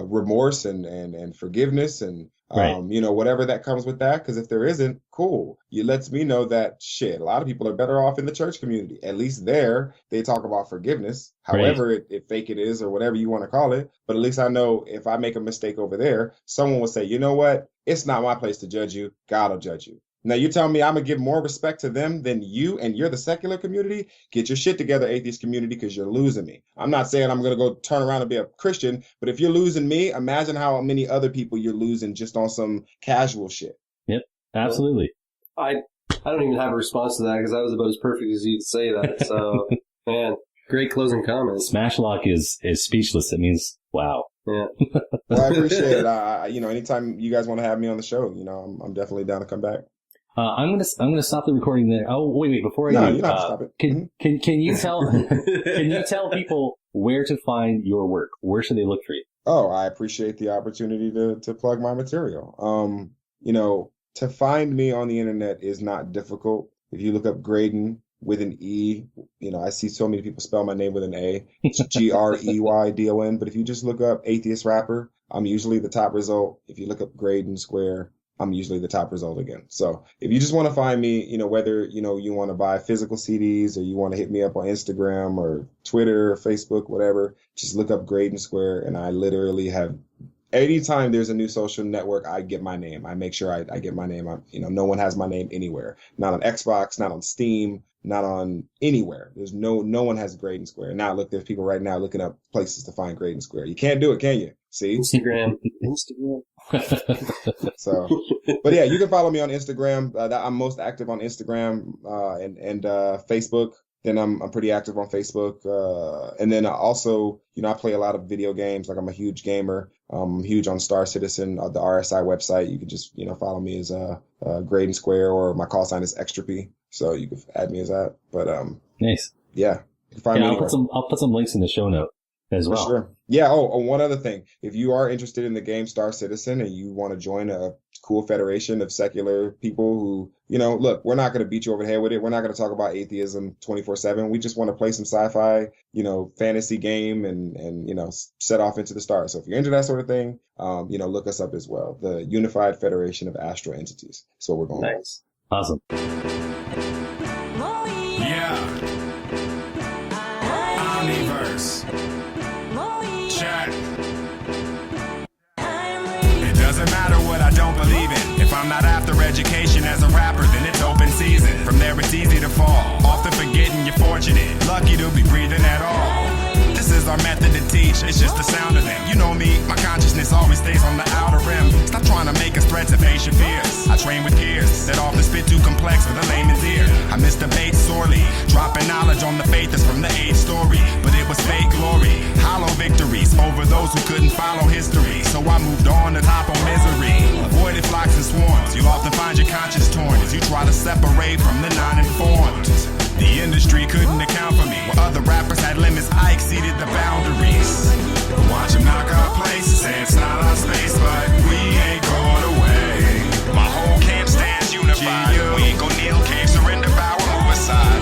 remorse and forgiveness and whatever that comes with that? Because if there isn't, cool. It lets me know that shit. A lot of people are better off in the church community. At least there, they talk about forgiveness. However, it fake it is or whatever you want to call it. But at least I know if I make a mistake over there, someone will say, you know what? It's not my place to judge you. God will judge you. Now, you tell me I'm going to give more respect to them than you, and you're the secular community? Get your shit together, atheist community, because you're losing me. I'm not saying I'm going to go turn around and be a Christian, but if you're losing me, imagine how many other people you're losing just on some casual shit. Yep, absolutely. I don't even have a response to that because I was about as perfect as you to say that. So, man, great closing comments. Smashlock is speechless. It means, wow. Yeah. Well, I appreciate it. Anytime you guys want to have me on the show, I'm definitely down to come back. I'm gonna stop the recording there. Oh, wait, before I do, you don't have to stop it. Can you tell people where to find your work? Where should they look for you? Oh, I appreciate the opportunity to plug my material. To find me on the internet is not difficult. If you look up Greydon with an E, I see so many people spell my name with an A. It's Greydon. But if you just look up atheist rapper, I'm usually the top result. If you look up Greydon Square, I'm usually the top result again. So if you just want to find me, whether, you want to buy physical CDs or you want to hit me up on Instagram or Twitter or Facebook, whatever, just look up Greydon Square. And I literally have, anytime there's a new social network, I get my name. I make sure I get my name. No one has my name anywhere. Not on Xbox, not on Steam, not on anywhere. There's no one has Greydon Square. Now look, there's people right now looking up places to find Greydon Square. You can't do it, can you? See? Instagram. So, but yeah, you can follow me on Instagram. I'm most active on Instagram and Facebook. Then I'm pretty active on Facebook. And then also, I play a lot of video games. Like I'm a huge gamer. I'm huge on Star Citizen, the RSI website. You can just, follow me as Greydon Square, or my call sign is Extra P. So you can add me as that. But nice. Yeah. You can find me I'll put some links in the show note as well. For sure. Yeah. Oh, one other thing. If you are interested in the game Star Citizen and you want to join a cool federation of secular people who, look, we're not going to beat you over the head with it. We're not going to talk about atheism 24/7. We just want to play some sci-fi, fantasy game and set off into the stars. So if you're into that sort of thing, look us up as well. The Unified Federation of Astral Entities. That's what we're going with. Nice. Awesome. Yeah. Omniverse. Check. It doesn't matter what I don't believe in. If I'm not after education as a rapper, then it's open season. From there it's easy to fall, often forgetting you're fortunate, lucky to be breathing at all. This is our method to teach, it's just the sound of them. You know me, my consciousness always stays on the outer rim. Stop trying to make us threats of patient fears. I train with peers that often spit too complex for the layman's ear. I miss debate sorely, dropping knowledge on the faith that's from the age story. But it was fake glory, hollow victories over those who couldn't follow history. So I moved on to top on misery. Avoided flocks and swarms, you'll often find your conscience torn as you try to separate from the non-informed. The industry couldn't account for me. While other rappers had limits, I exceeded the boundaries. Watch them knock our places, say it's not our space, but we ain't going away. My whole camp stands unified. We ain't gon' kneel, cave, surrender, bow, or move aside.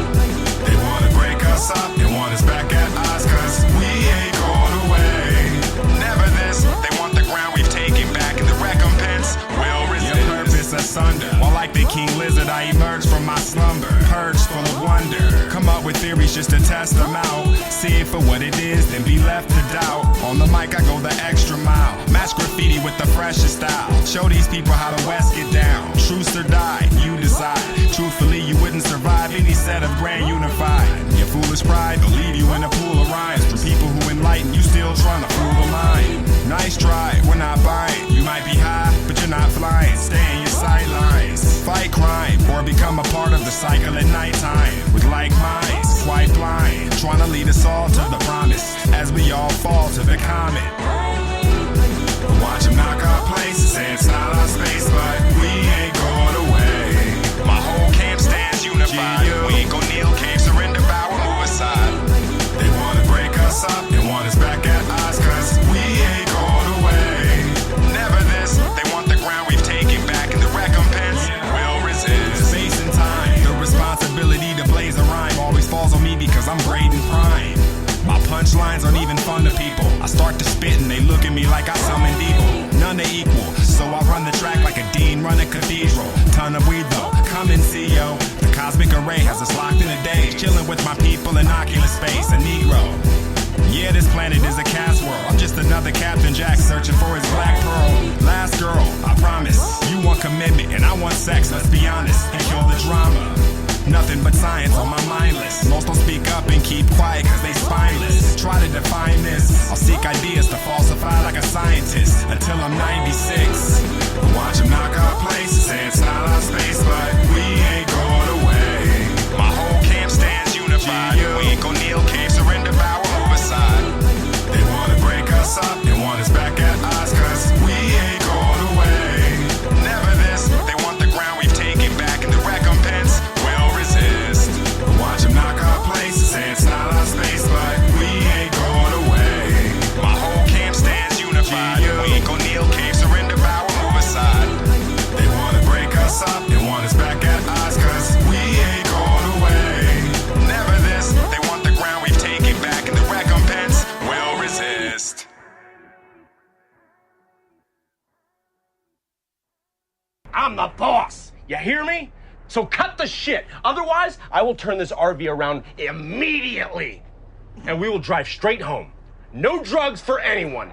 They wanna break us up and want us back at odds, cause we ain't going away. Never this, they want the ground we've taken back, and the recompense will resist. Your purpose asunder. While like the king lizard, I emerge from my slumber, purged full of wonder. Come up with theories just to test them out. See it for what it is, then be left to doubt. On the mic, I go the extra mile. Match graffiti with the freshest style. Show these people how the West get down. Truth or die, you decide. Truthfully, you wouldn't survive any set of grand unified. Your foolish pride will leave you in a pool of rhymes. For people who enlighten, you still trying to fool the mind. Nice try, we're not buying. You might be high, but you're not flying. Stay in your sidelines. Fight crime, or become a part of the cycle at nighttime. With like minds, quite blind. Trying to lead us all to the promise, as we all fall to the comet. Watch them knock our places, say it's not our space, but we ain't going away. My whole camp stands unified. We ain't gon' kneel, cave, surrender, bow, or move aside. They wanna break us up and want us back at odds, cause we ain't going away. Never this, they want the ground we've taken back, and the recompense will resist. Space and time, the responsibility to blaze a rhyme always falls on me because I'm Greydon Prime. My punchlines aren't even fun to people. I start to spit and they look at me like I summoned evil. None are equal, so I run the track like a dean run a cathedral. Ton of weed though, come and see yo. The cosmic array has us locked in a daze. Chilling with my people in Oculus space, a Negro. Yeah, this planet is a cast world. I'm just another Captain Jack searching for his black pearl. Last girl, I promise. You want commitment and I want sex, let's be honest. And kill the drama. Nothing but science on my mind list. Most don't speak up and keep quiet cause they spineless. Try to define this. I'll seek ideas to falsify like a scientist until I'm 96. Watch them knock our places, say it's not our space, but we ain't going away. My whole camp stands unified. We ain't gon' kneel, cave, surrender, bow, or move aside. They wanna break us up and want us back at odds, cause we ain't going away. Never this, they want the ground we've taken back, and the recompense will resist. Watch them knock our places, say it's not our space, but we ain't going away. My whole camp stands unified. We ain't gon' kneel, cave, surrender, bow, or move aside. They wanna break us up and want us back at odds, cause we ain't going away. Never this, they want the ground we've taken back, and the recompense will resist. I'm the boss. You hear me? So cut the shit. Otherwise, I will turn this RV around immediately. And we will drive straight home. No drugs for anyone.